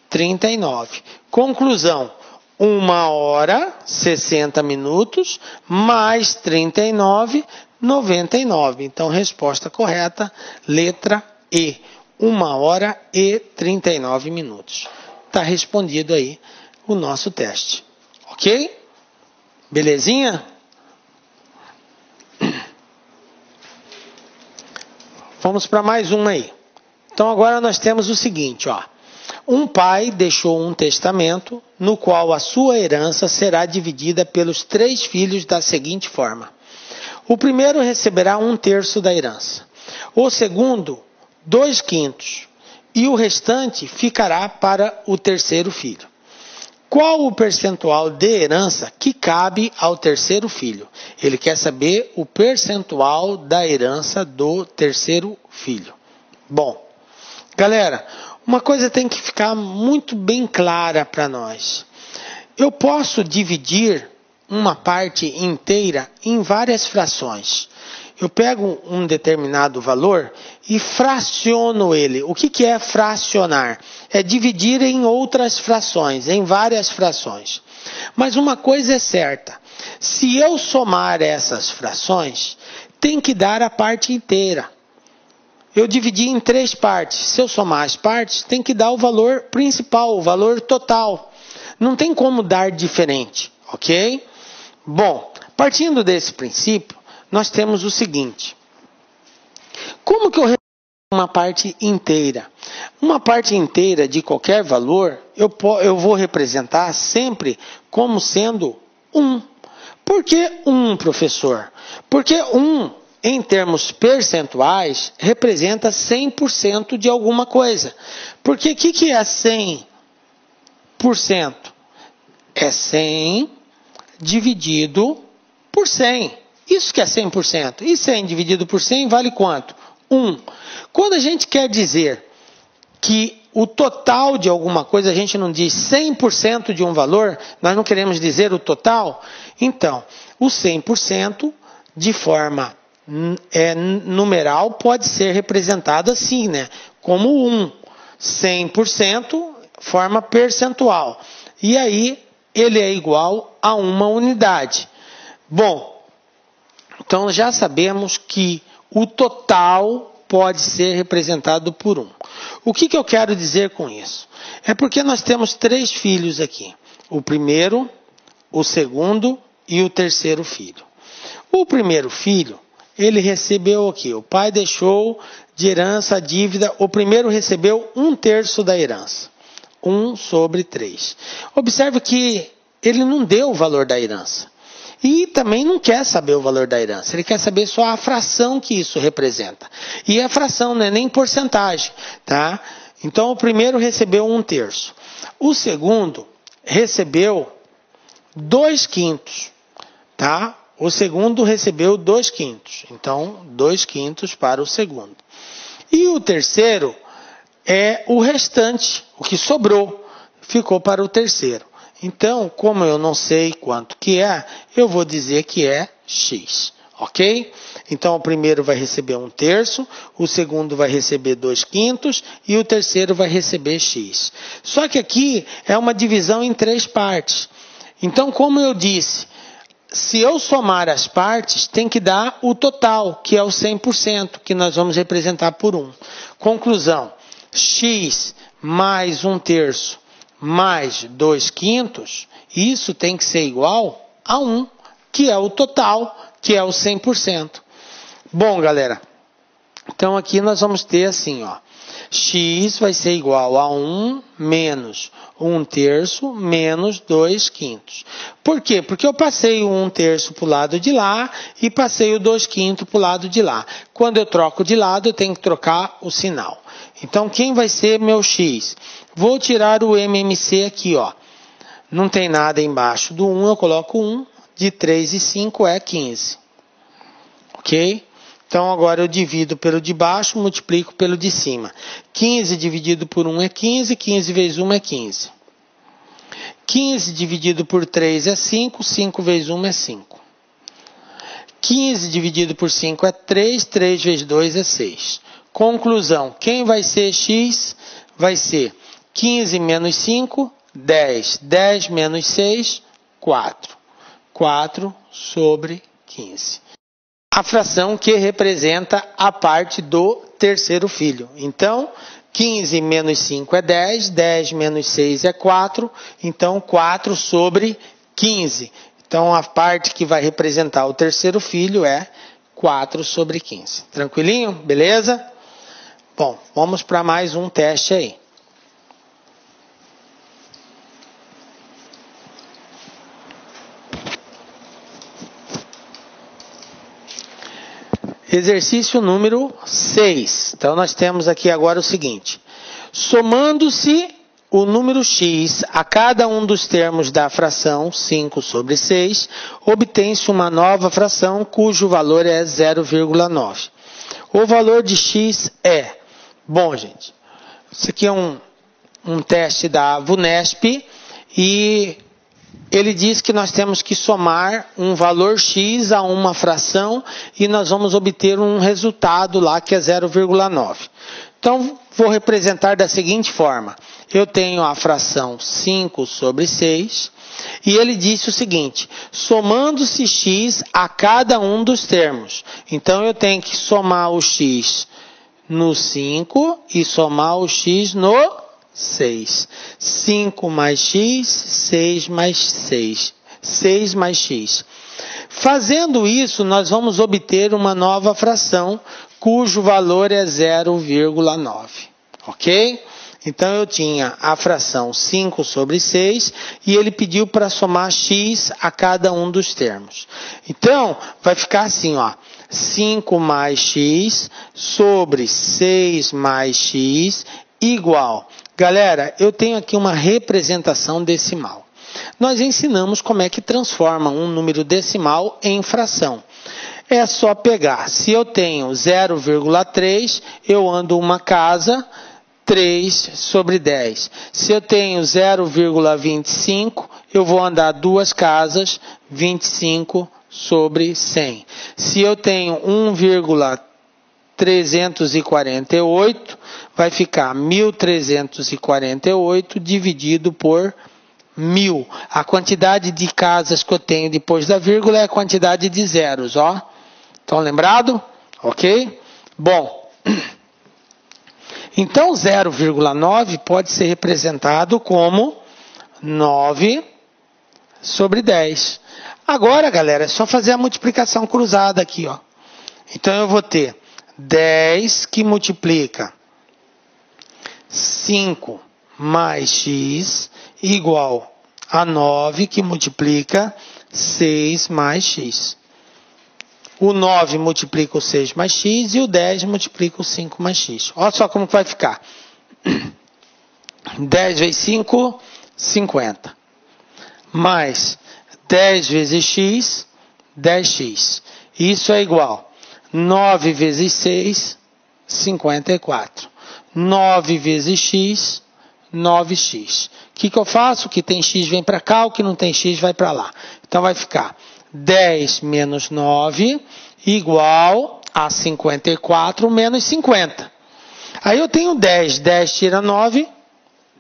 39. Conclusão. 1 hora, 60 minutos, mais 39, 99. Então, resposta correta, letra E. 1 hora e 39 minutos. Está respondido aí o nosso teste. Ok? Belezinha? Vamos para mais uma aí. Então, agora nós temos o seguinte, ó. Um pai deixou um testamento no qual a sua herança será dividida pelos 3 filhos da seguinte forma. O primeiro receberá 1/3 da herança. O segundo 2/5. E o restante ficará para o terceiro filho. Qual o percentual de herança que cabe ao terceiro filho? Ele quer saber o percentual da herança do terceiro filho. Bom, galera, uma coisa tem que ficar muito bem clara para nós. Eu posso dividir uma parte inteira em várias frações. Eu pego um determinado valor e fraciono ele. O que é fracionar? É dividir em outras frações, em várias frações. Mas uma coisa é certa: se eu somar essas frações, tem que dar a parte inteira. Eu dividi em 3 partes. Se eu somar as partes, tem que dar o valor principal, o valor total. Não tem como dar diferente, ok? Bom, partindo desse princípio, nós temos o seguinte: como que eu represento uma parte inteira? Uma parte inteira de qualquer valor, eu vou representar sempre como sendo 1. Por que 1, professor? Porque 1, em termos percentuais, representa 100% de alguma coisa. Porque o que é 100%? É 100 dividido por 100. Isso que é 100%. E 100 dividido por 100 vale quanto? 1. Quando a gente quer dizer que o total de alguma coisa, a gente não diz 100% de um valor, nós não queremos dizer o total. Então, o 100% de forma numeral pode ser representado assim, né? Como 1. 100% forma percentual. E aí, ele é igual a uma unidade. Bom, então já sabemos que o total pode ser representado por 1. O que eu quero dizer com isso? É porque nós temos 3 filhos aqui. O primeiro, o segundo e o terceiro filho. O primeiro filho, ele recebeu aqui. O pai deixou de herança a dívida. O primeiro recebeu 1/3 da herança. 1/3. Observe que ele não deu o valor da herança. E também não quer saber o valor da herança. Ele quer saber só a fração que isso representa. E a fração não é nem porcentagem, tá? Então o primeiro recebeu 1/3. O segundo recebeu 2/5, tá? O segundo recebeu 2/5. Então 2/5 para o segundo. E o terceiro é o restante, o que sobrou, ficou para o terceiro. Então, como eu não sei quanto que é, eu vou dizer que é X, ok? Então, o primeiro vai receber 1/3, o segundo vai receber 2/5 e o terceiro vai receber X. Só que aqui é uma divisão em 3 partes. Então, como eu disse, se eu somar as partes, tem que dar o total, que é o 100%, que nós vamos representar por 1. Conclusão: X mais 1/3 mais 2/5, isso tem que ser igual a 1, que é o total, que é o 100%. Bom, galera, então aqui nós vamos ter assim, ó, X vai ser igual a 1 menos 1/3 menos 2/5. Por quê? Porque eu passei o 1/3 para o lado de lá e passei o 2/5 para o lado de lá. Quando eu troco de lado, eu tenho que trocar o sinal. Então, quem vai ser meu X? Vou tirar o MMC aqui, ó. Não tem nada embaixo do 1, eu coloco 1. De 3 e 5 é 15. Ok? Então, agora eu divido pelo de baixo, multiplico pelo de cima. 15 dividido por 1 é 15, 15 vezes 1 é 15. 15 dividido por 3 é 5, 5 vezes 1 é 5. 15 dividido por 5 é 3, 3 vezes 2 é 6. Conclusão: quem vai ser X? Vai ser 15 menos 5, 10. 10 menos 6, 4. 4/15. A fração que representa a parte do terceiro filho. Então, 15 menos 5 é 10. 10 menos 6 é 4. Então, 4/15. Então, a parte que vai representar o terceiro filho é 4/15. Tranquilinho? Beleza? Bom, vamos para mais um teste aí. Exercício número 6. Então, nós temos aqui agora o seguinte. Somando-se o número x a cada um dos termos da fração 5 sobre 6, obtém-se uma nova fração cujo valor é 0,9. O valor de x é... Bom, gente, isso aqui é um teste da VUNESP e ele diz que nós temos que somar um valor x a uma fração e nós vamos obter um resultado lá que é 0,9. Então, vou representar da seguinte forma. Eu tenho a fração 5 sobre 6 e ele disse o seguinte, somando-se x a cada um dos termos. Então, eu tenho que somar o x no 5 e somar o x no 6. 5 mais x, 6 mais 6. 6 mais x. Fazendo isso, nós vamos obter uma nova fração, cujo valor é 0,9. Ok? Então, eu tinha a fração 5 sobre 6 e ele pediu para somar x a cada um dos termos. Então, vai ficar assim, ó. 5 mais x sobre 6 mais x igual. Galera, eu tenho aqui uma representação decimal. Nós ensinamos como é que transforma um número decimal em fração. É só pegar, se eu tenho 0,3, eu ando uma casa, 3 sobre 10. Se eu tenho 0,25, eu vou andar duas casas, 25 sobre 100. Se eu tenho 1,348, vai ficar 1.348 dividido por 1.000. A quantidade de casas que eu tenho depois da vírgula é a quantidade de zeros, ó. Estão lembrados? Ok? Bom, então 0,9 pode ser representado como 9 sobre 10. Agora, galera, é só fazer a multiplicação cruzada aqui, ó. Então, eu vou ter 10 que multiplica 5 mais x igual a 9 que multiplica 6 mais x. O 9 multiplica o 6 mais x e o 10 multiplica o 5 mais x. Olha só como vai ficar. 10 vezes 5, 50. Mais 10 vezes x, 10x. Isso é igual. 9 vezes 6, 54. 9 vezes x, 9x. O que eu faço? O que tem x vem para cá, o que não tem x vai para lá. Então vai ficar 10 menos 9 igual a 54 menos 50. Aí eu tenho 10. 10 tira 9,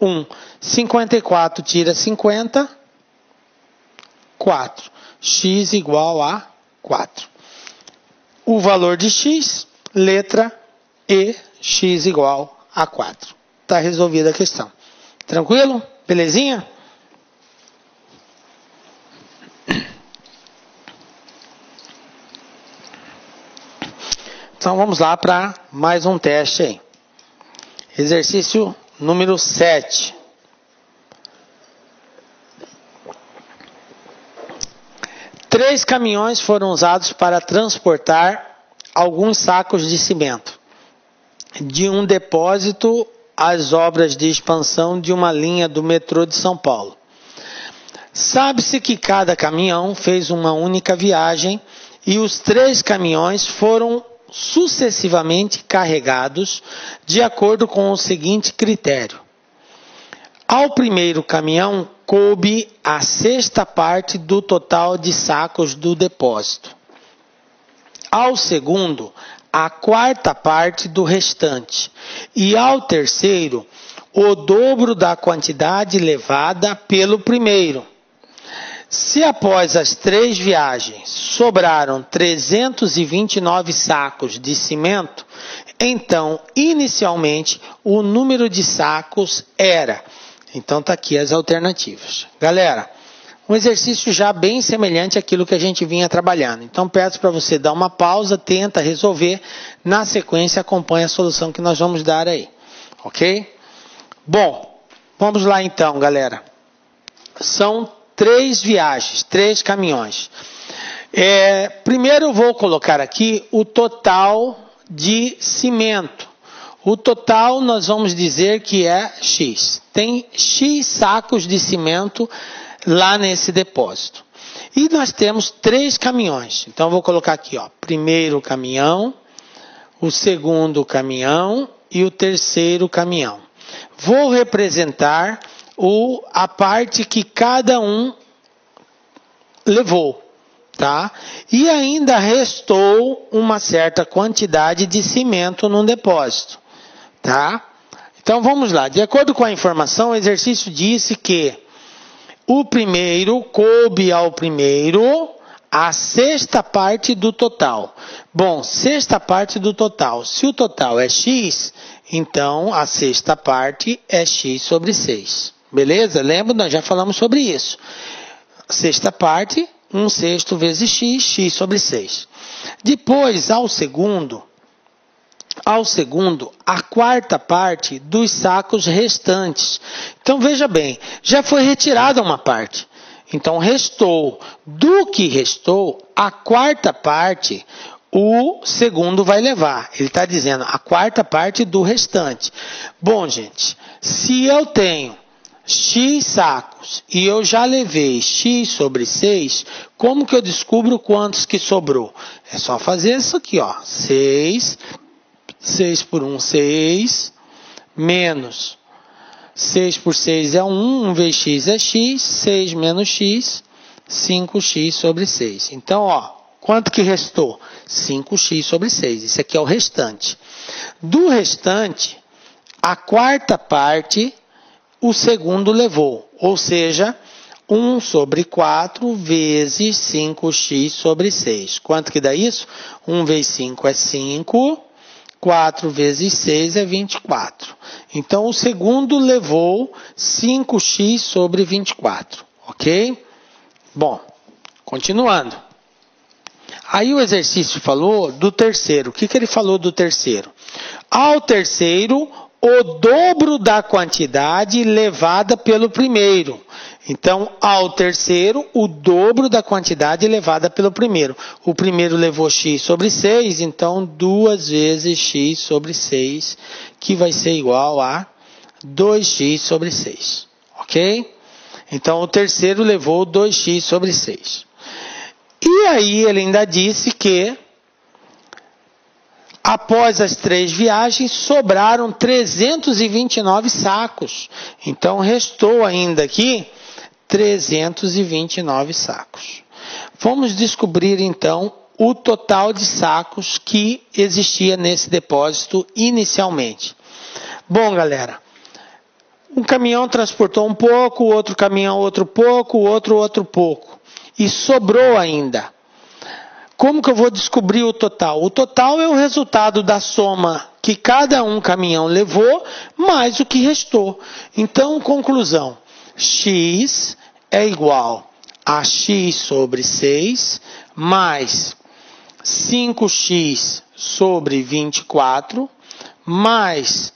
1. 54 tira 50, 4. X igual a 4. O valor de x, letra E, x igual a 4. Está resolvida a questão. Tranquilo? Belezinha? Então vamos lá para mais um teste aí. Exercício número 7. Três caminhões foram usados para transportar alguns sacos de cimento de um depósito às obras de expansão de uma linha do metrô de São Paulo. Sabe-se que cada caminhão fez uma única viagem e os três caminhões foram sucessivamente carregados de acordo com o seguinte critério. Ao primeiro caminhão coube a sexta parte do total de sacos do depósito. Ao segundo, a quarta parte do restante. E ao terceiro, o dobro da quantidade levada pelo primeiro. Se após as três viagens sobraram 329 sacos de cimento, então, inicialmente, o número de sacos era... Então, está aqui as alternativas. Galera, um exercício já bem semelhante àquilo que a gente vinha trabalhando. Então, peço para você dar uma pausa, tenta resolver. Na sequência, acompanhe a solução que nós vamos dar aí. Ok? Bom, vamos lá então, galera. São 3 viagens, 3 caminhões. Primeiro eu vou colocar aqui o total de cimento. O total nós vamos dizer que é X. Tem X sacos de cimento lá nesse depósito. E nós temos 3 caminhões. Então eu vou colocar aqui, ó, primeiro caminhão, o segundo caminhão e o terceiro caminhão. Vou representar a parte que cada um levou, tá? E ainda restou uma certa quantidade de cimento no depósito, tá? Então vamos lá. De acordo com a informação, o exercício disse que o primeiro coube ao primeiro a sexta parte do total. Bom, sexta parte do total. Se o total é X, então a sexta parte é X sobre 6. Beleza? Lembra? Nós já falamos sobre isso. Sexta parte, 1/6 vezes X, X sobre 6. Depois, ao segundo, a quarta parte dos sacos restantes. Então, veja bem, já foi retirada uma parte. Então, restou. Do que restou, a quarta parte, o segundo vai levar. Ele está dizendo a quarta parte do restante. Bom, gente, se eu tenho X sacos e eu já levei X sobre 6, como que eu descubro quantos que sobrou? É só fazer isso aqui, ó. 6 por 1, 6, menos 6 por 6 é 1 vezes X é X, 6 menos X, 5X sobre 6. Então, ó, quanto que restou? 5X sobre 6. Isso aqui é o restante. Do restante, a quarta parte, o segundo levou. Ou seja, 1 sobre 4 vezes 5X sobre 6. Quanto que dá isso? 1 vezes 5 é 5. 4 vezes 6 é 24. Então, o segundo levou 5x sobre 24. Ok? Bom, continuando. Aí o exercício falou do terceiro. O que ele falou do terceiro? Ao terceiro, o dobro da quantidade levada pelo primeiro. Então, ao terceiro, o dobro da quantidade levada pelo primeiro. O primeiro levou x sobre 6, então 2 vezes x sobre 6, que vai ser igual a 2x sobre 6. Ok? Então, o terceiro levou 2x sobre 6. E aí, ele ainda disse que, após as 3 viagens, sobraram 329 sacos. Então, restou ainda aqui 329 sacos. Vamos descobrir, então, o total de sacos que existia nesse depósito inicialmente. Bom, galera, um caminhão transportou um pouco, outro caminhão outro pouco, outro pouco. E sobrou ainda. Como que eu vou descobrir o total? O total é o resultado da soma que cada caminhão levou, mais o que restou. Então, conclusão. X é igual a x sobre 6, mais 5x sobre 24, mais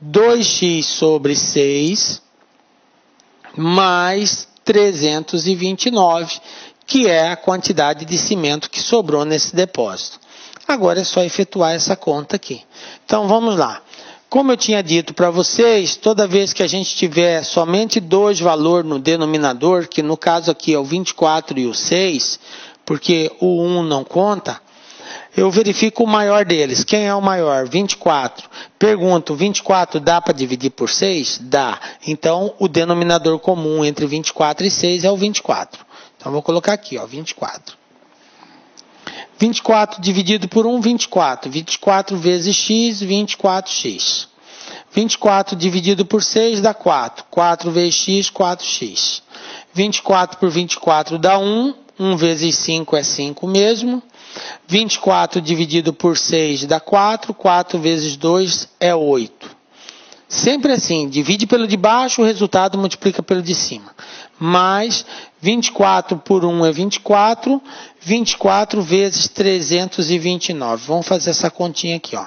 2x sobre 6, mais 329, que é a quantidade de cimento que sobrou nesse depósito. Agora é só efetuar essa conta aqui. Então, vamos lá. Como eu tinha dito para vocês, toda vez que a gente tiver somente 2 valores no denominador, que no caso aqui é o 24 e o 6, porque o 1 não conta, eu verifico o maior deles. Quem é o maior? 24. Pergunto, 24 dá para dividir por 6? Dá. Então, o denominador comum entre 24 e 6 é o 24. Então, vou colocar aqui, ó, 24. 24 dividido por 1, 24. 24 vezes x, 24x. 24 dividido por 6 dá 4. 4 vezes x, 4x. 24 por 24 dá 1. 1 vezes 5 é 5 mesmo. 24 dividido por 6 dá 4. 4 vezes 2 é 8. Sempre assim, divide pelo de baixo, o resultado multiplica pelo de cima. Mais 24 por 1 é 24. 24 vezes 329. Vamos fazer essa continha aqui, ó.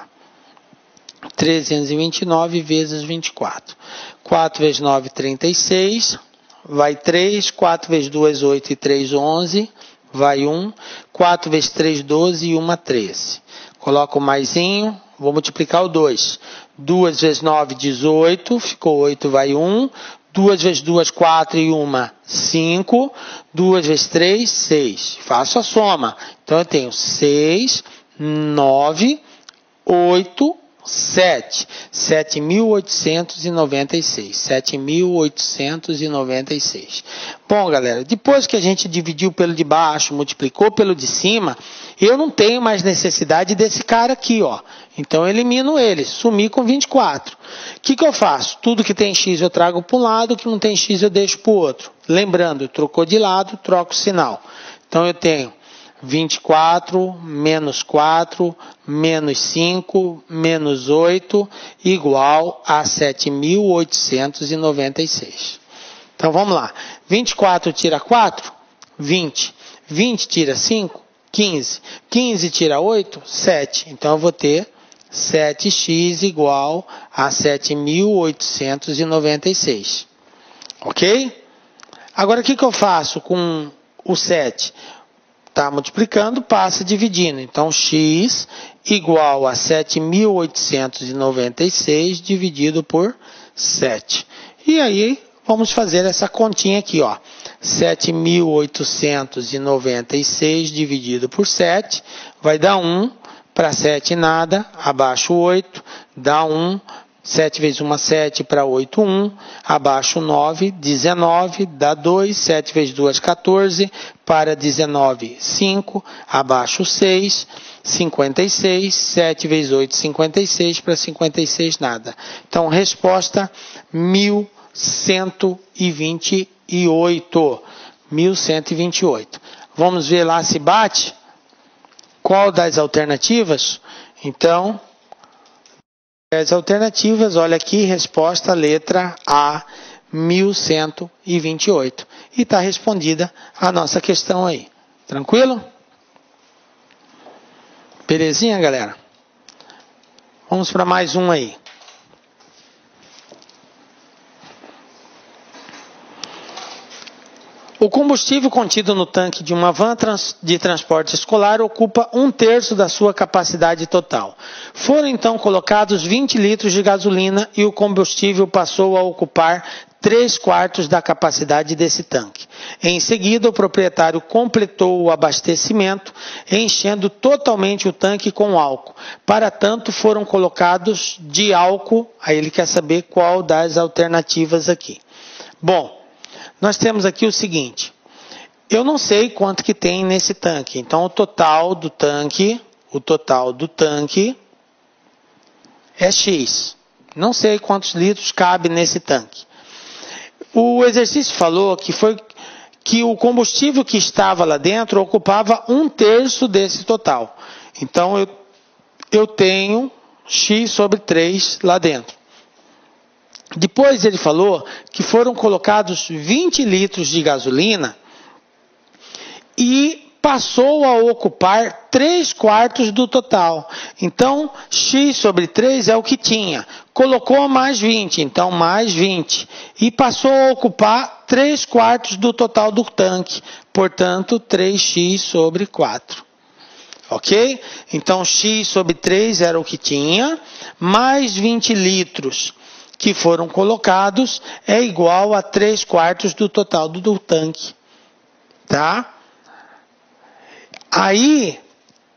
329 vezes 24. 4 vezes 9, 36. Vai 3. 4 vezes 2, 8 e 3, 11. vai 1. 4 vezes 3, 12 e 1, 13. Coloco o maisinho, vou multiplicar o 2. 2 vezes 9, 18, ficou 8, vai 1. 2 vezes 2, 4 e 1, 5. 2 vezes 3, 6. Faço a soma. Então, eu tenho 6, 9, 8, 7. 7.896. 7.896. Bom, galera, depois que a gente dividiu pelo de baixo, multiplicou pelo de cima, eu não tenho mais necessidade desse cara aqui, ó. Então, eu elimino ele. Sumi com 24. O que eu faço? Tudo que tem x eu trago para um lado, o que não tem x eu deixo para o outro. Lembrando, trocou de lado, troco o sinal. Então, eu tenho 24 menos 4 menos 5 menos 8 igual a 7.896. Então, vamos lá. 24 tira 4, 20. 20 tira 5, 15. 15 tira 8, 7. Então, eu vou ter 7x igual a 7.896. Ok? Agora, o que eu faço com o 7? Está multiplicando, passa dividindo. Então, x igual a 7.896 dividido por 7. E aí, vamos fazer essa continha aqui, ó. 7.896 dividido por 7 vai dar 1. Para 7 nada, abaixo 8, dá 1. 7 vezes 1, 7, para 8, 1. Abaixo 9, 19, dá 2. 7 vezes 2, 14. Para 19, 5. Abaixo 6, 56. 7 vezes 8, 56. Para 56, nada. Então, resposta 1128. 1128. Vamos ver lá se bate. Qual das alternativas? Então, as alternativas, olha aqui, resposta letra A, 1128. E está respondida a nossa questão aí. Tranquilo? Belezinha, galera? Vamos para mais um aí. O combustível contido no tanque de uma van de transporte escolar ocupa 1/3 da sua capacidade total. Foram então colocados 20 litros de gasolina e o combustível passou a ocupar 3/4 da capacidade desse tanque. Em seguida, o proprietário completou o abastecimento, enchendo totalmente o tanque com álcool. Para tanto, foram colocados de álcool. Aí ele quer saber qual das alternativas aqui. Bom, nós temos aqui o seguinte, eu não sei quanto que tem nesse tanque, então o total do tanque é X. Não sei quantos litros cabe nesse tanque. O exercício falou que o combustível que estava lá dentro ocupava 1/3 desse total. Então eu tenho X sobre 3 lá dentro. Depois ele falou que foram colocados 20 litros de gasolina e passou a ocupar 3/4 do total. Então, X sobre 3 é o que tinha. Colocou mais 20, então mais 20. E passou a ocupar 3/4 do total do tanque. Portanto, 3x sobre 4. Ok? Então, X sobre 3 era o que tinha, mais 20 litros que foram colocados é igual a 3/4 do total do tanque. Tá? Aí,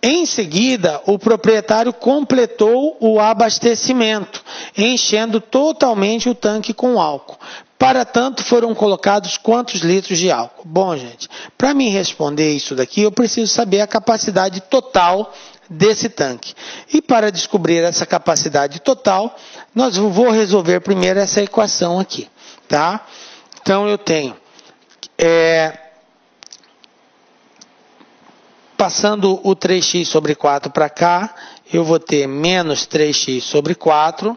em seguida, o proprietário completou o abastecimento, enchendo totalmente o tanque com álcool. Para tanto, foram colocados quantos litros de álcool? Bom, gente, para me responder isso daqui, eu preciso saber a capacidade total desse tanque. E para descobrir essa capacidade total, vou resolver primeiro essa equação aqui, tá? Então, eu tenho, passando o 3x sobre 4 para cá, eu vou ter menos 3x sobre 4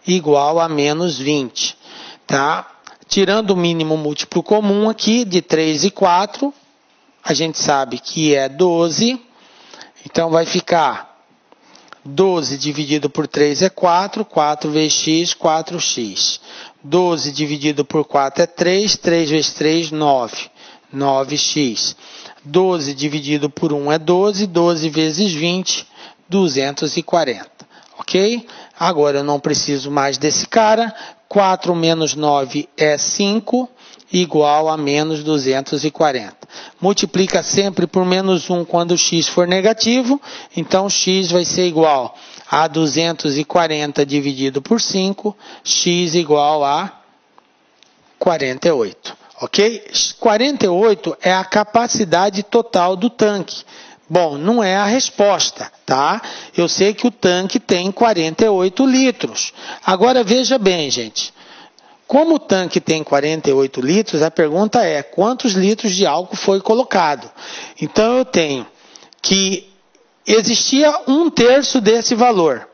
igual a menos 20, tá? Tirando o mínimo múltiplo comum aqui, de 3 e 4, a gente sabe que é 12, então vai ficar 12 dividido por 3 é 4, 4 vezes x, 4x. 12 dividido por 4 é 3, 3 vezes 3, 9. 9x. 12 dividido por 1 é 12, 12 vezes 20, 240. Ok? Agora eu não preciso mais desse cara. 4 menos 9 é 5, igual a menos 240. Multiplica sempre por menos 1 quando x for negativo. Então, x vai ser igual a 240 dividido por 5, x igual a 48. Ok? 48 é a capacidade total do tanque. Bom, não é a resposta, tá? Eu sei que o tanque tem 48 litros. Agora, veja bem, gente. Como o tanque tem 48 litros, a pergunta é quantos litros de álcool foi colocado? Então, eu tenho que existia 1/3 desse valor,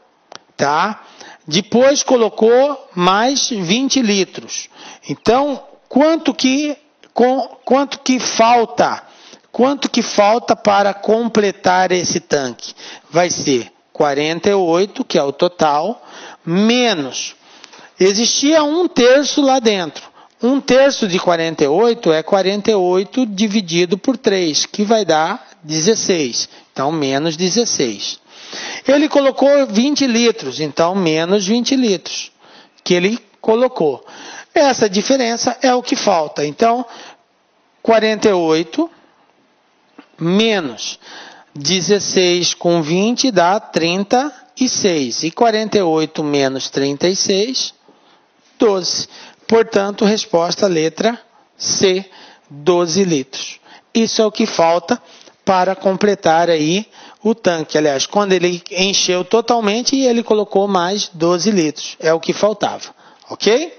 tá? Depois colocou mais 20 litros. Então, quanto que falta? Quanto que falta para completar esse tanque? Vai ser 48, que é o total, menos. Existia 1/3 lá dentro. 1/3 de 48 é 48 dividido por 3, que vai dar 16. Então, menos 16. Ele colocou 20 litros, então menos 20 litros que ele colocou. Essa diferença é o que falta. Então, 48 menos 16 com 20 dá 36. E 48 menos 36, 12. Portanto, resposta letra C, 12 litros. Isso é o que falta para completar aí o tanque. Aliás, quando ele encheu totalmente, ele colocou mais 12 litros. É o que faltava. Ok?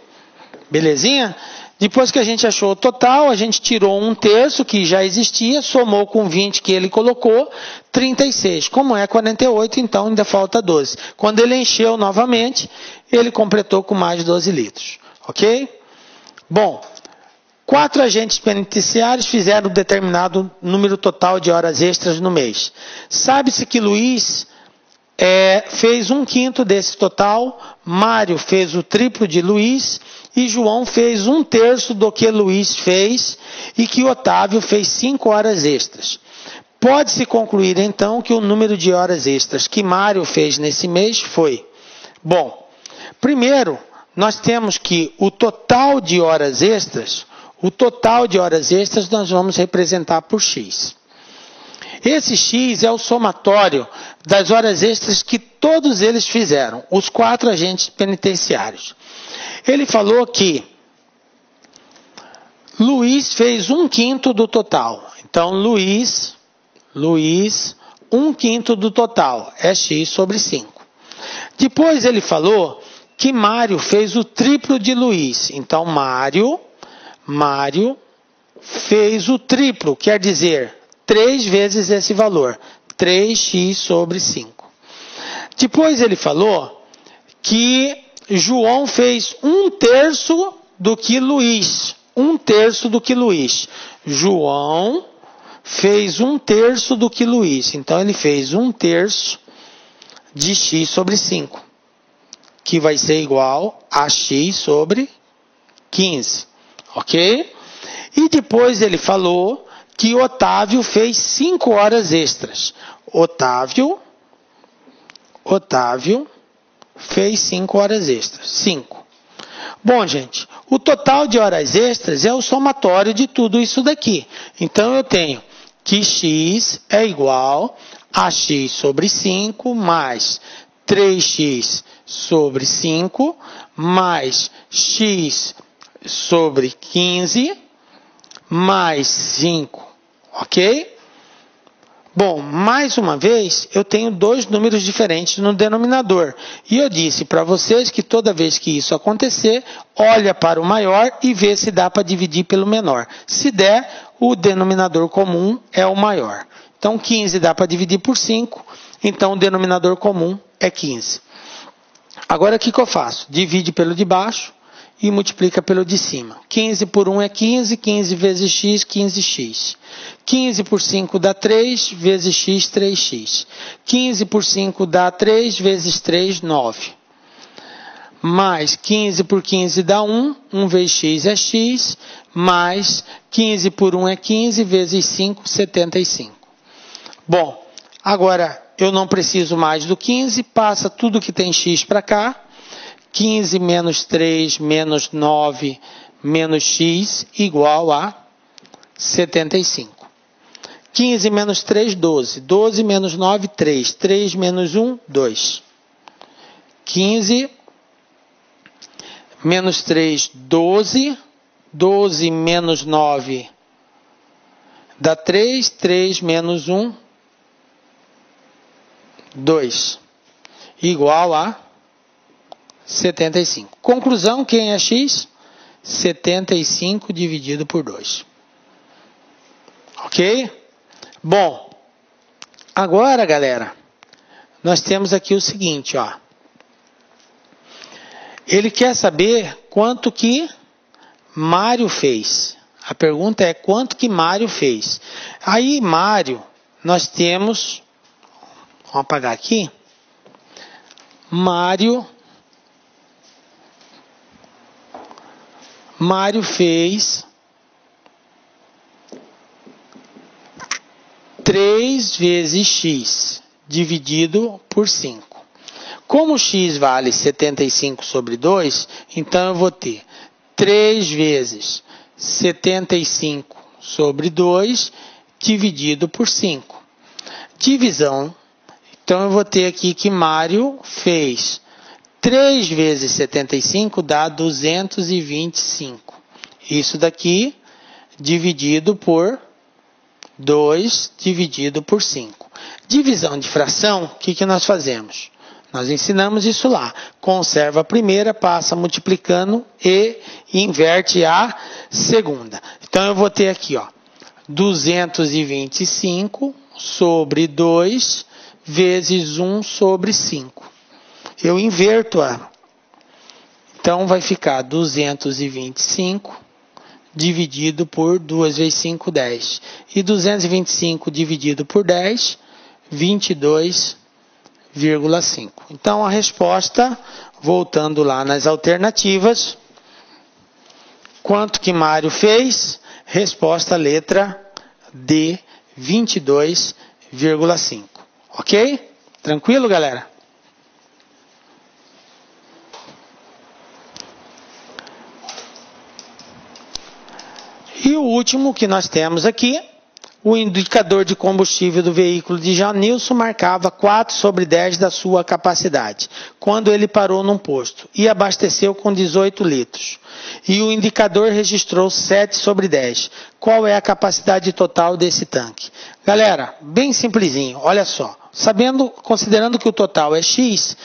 Belezinha? Depois que a gente achou o total, a gente tirou 1/3 que já existia, somou com 20 que ele colocou, 36. Como é 48, então ainda falta 12. Quando ele encheu novamente, ele completou com mais 12 litros. Ok? Bom, 4 agentes penitenciários fizeram determinado número total de horas extras no mês. Sabe-se que Luiz fez 1/5 desse total, Mário fez o triplo de Luiz e João fez 1/3 do que Luiz fez e que Otávio fez 5 horas extras. Pode-se concluir então que o número de horas extras que Mário fez nesse mês foi... Bom, primeiro nós temos que o total de horas extras nós vamos representar por x. Esse x é o somatório das horas extras que todos eles fizeram, os 4 agentes penitenciários. Ele falou que Luiz fez 1/5 do total. Então, Luiz, 1/5 do total é x sobre 5. Depois ele falou que Mário fez o triplo de Luiz. Então, Mário fez o triplo, quer dizer, 3 vezes esse valor, 3x sobre 5. Depois ele falou que João fez 1/3 do que Luiz. 1/3 do que Luiz. João fez 1/3 do que Luiz. Então, ele fez 1/3 de x sobre 5. Que vai ser igual a x sobre 15. Ok? E depois ele falou que Otávio fez 5 horas extras. Otávio fez 5 horas extras. 5. Bom, gente, o total de horas extras é o somatório de tudo isso daqui. Então, eu tenho que x é igual a x sobre 5 mais 3x sobre 5 mais x sobre 15 mais 5. Ok? Bom, mais uma vez, eu tenho 2 números diferentes no denominador. E eu disse para vocês que toda vez que isso acontecer, olha para o maior e vê se dá para dividir pelo menor. Se der, o denominador comum é o maior. Então, 15 dá para dividir por 5, então o denominador comum é 15. Agora, o que eu faço? Divide pelo de baixo e multiplica pelo de cima. 15 por 1 é 15, 15 vezes x, 15x. 15 por 5 dá 3, vezes x, 3x. 15 por 5 dá 3, vezes 3, 9. mais 15 por 15 dá 1, 1 vezes x é x, mais 15 por 1 é 15, vezes 5, 75. Bom, agora eu não preciso mais do 15, passa tudo que tem x para cá. 15 menos 3 menos 9 menos x igual a 75. 15 menos 3, 12. 12 menos 9, 3. 3 menos 1, 2. 15 menos 3, 12. 12 menos 9 dá 3. 3 menos 1, 2. Igual a 75. Conclusão, quem é x? 75 dividido por 2. Ok? Bom, agora, galera, nós temos aqui o seguinte, ó. Ele quer saber quanto que Mário fez. A pergunta é quanto que Mário fez. Aí, Mário, nós temos... Vamos apagar aqui. Mário fez 3 vezes x dividido por 5. Como x vale 75 sobre 2, então eu vou ter 3 vezes 75 sobre 2 dividido por 5. Divisão. Então eu vou ter aqui que Mário fez 3 vezes 75 dá 225. Isso daqui dividido por 2 dividido por 5. Divisão de fração, o que nós fazemos? Nós ensinamos isso lá. Conserva a primeira, passa multiplicando e inverte a segunda. Então eu vou ter aqui, ó, 225 sobre 2 vezes 1 sobre 5. Eu inverto a. Então vai ficar 225 dividido por 2 vezes 5, 10. E 225 dividido por 10, 22,5. Então a resposta, voltando lá nas alternativas, quanto que Mário fez? Resposta letra D, 22,5. Ok? Tranquilo, galera? E o último que nós temos aqui, o indicador de combustível do veículo de Janilson marcava 4 sobre 10 da sua capacidade, quando ele parou num posto e abasteceu com 18 litros. E o indicador registrou 7 sobre 10. Qual é a capacidade total desse tanque? Galera, bem simplesinho, olha só. Considerando que o total é X,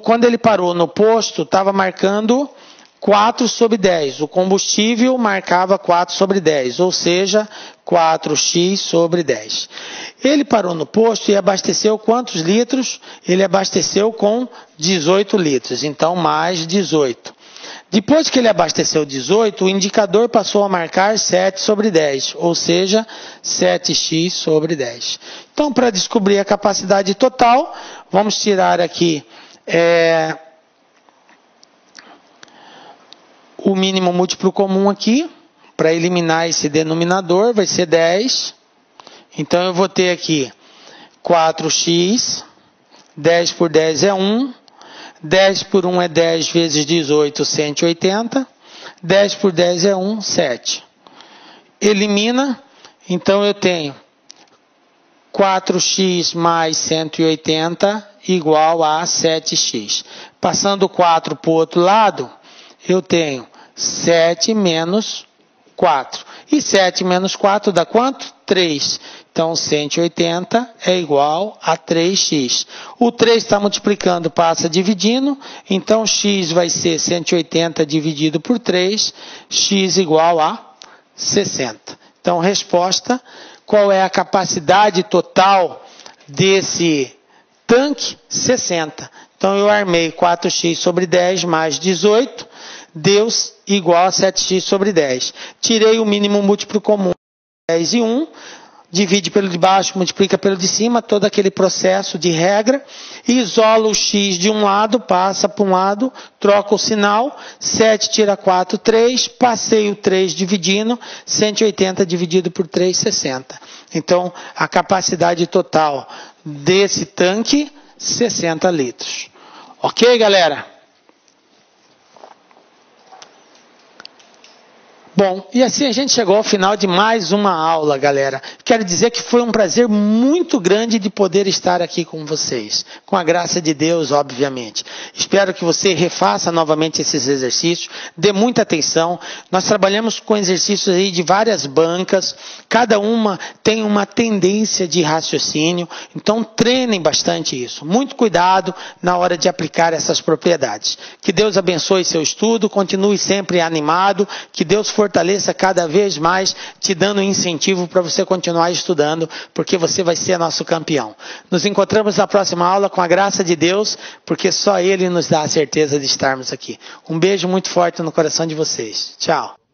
quando ele parou no posto, estava marcando 4 sobre 10. O combustível marcava 4 sobre 10, ou seja, 4x sobre 10. Ele parou no posto e abasteceu quantos litros? Ele abasteceu com 18 litros, então mais 18. Depois que ele abasteceu 18, o indicador passou a marcar 7 sobre 10, ou seja, 7x sobre 10. Então, para descobrir a capacidade total, vamos tirar aqui o mínimo múltiplo comum aqui, para eliminar esse denominador, vai ser 10. Então, eu vou ter aqui 4x, 10 por 10 é 1, 10 por 1 é 10 vezes 18, 180, 10 por 10 é 1, 7. Elimina, então eu tenho 4x mais 180 igual a 7x. Passando o 4 para o outro lado, eu tenho 7 menos 4. E 7 menos 4 dá quanto? 3. Então, 180 é igual a 3x. O 3 está multiplicando, passa dividindo. Então, x vai ser 180 dividido por 3. X igual a 60. Então, resposta, qual é a capacidade total desse tanque? 60. Então, eu armei 4x sobre 10 mais 18. Deu igual a 7x sobre 10. Tirei o mínimo múltiplo comum, 10 e 1. divide pelo de baixo, multiplica pelo de cima, todo aquele processo de regra, isola o x de um lado, passa para um lado, troca o sinal, 7 tira 4, 3, passei o 3 dividindo, 180 dividido por 3, 60. Então, a capacidade total desse tanque, 60 litros. Ok, galera? Bom, e assim a gente chegou ao final de mais uma aula, galera. Quero dizer que foi um prazer muito grande de poder estar aqui com vocês. Com a graça de Deus, obviamente. Espero que você refaça novamente esses exercícios. Dê muita atenção. Nós trabalhamos com exercícios aí de várias bancas. Cada uma tem uma tendência de raciocínio. Então treinem bastante isso. Muito cuidado na hora de aplicar essas propriedades. Que Deus abençoe seu estudo. Continue sempre animado. Que Deus fortaleça cada vez mais, te dando incentivo para você continuar estudando, porque você vai ser nosso campeão. Nos encontramos na próxima aula com a graça de Deus, porque só Ele nos dá a certeza de estarmos aqui. Um beijo muito forte no coração de vocês. Tchau.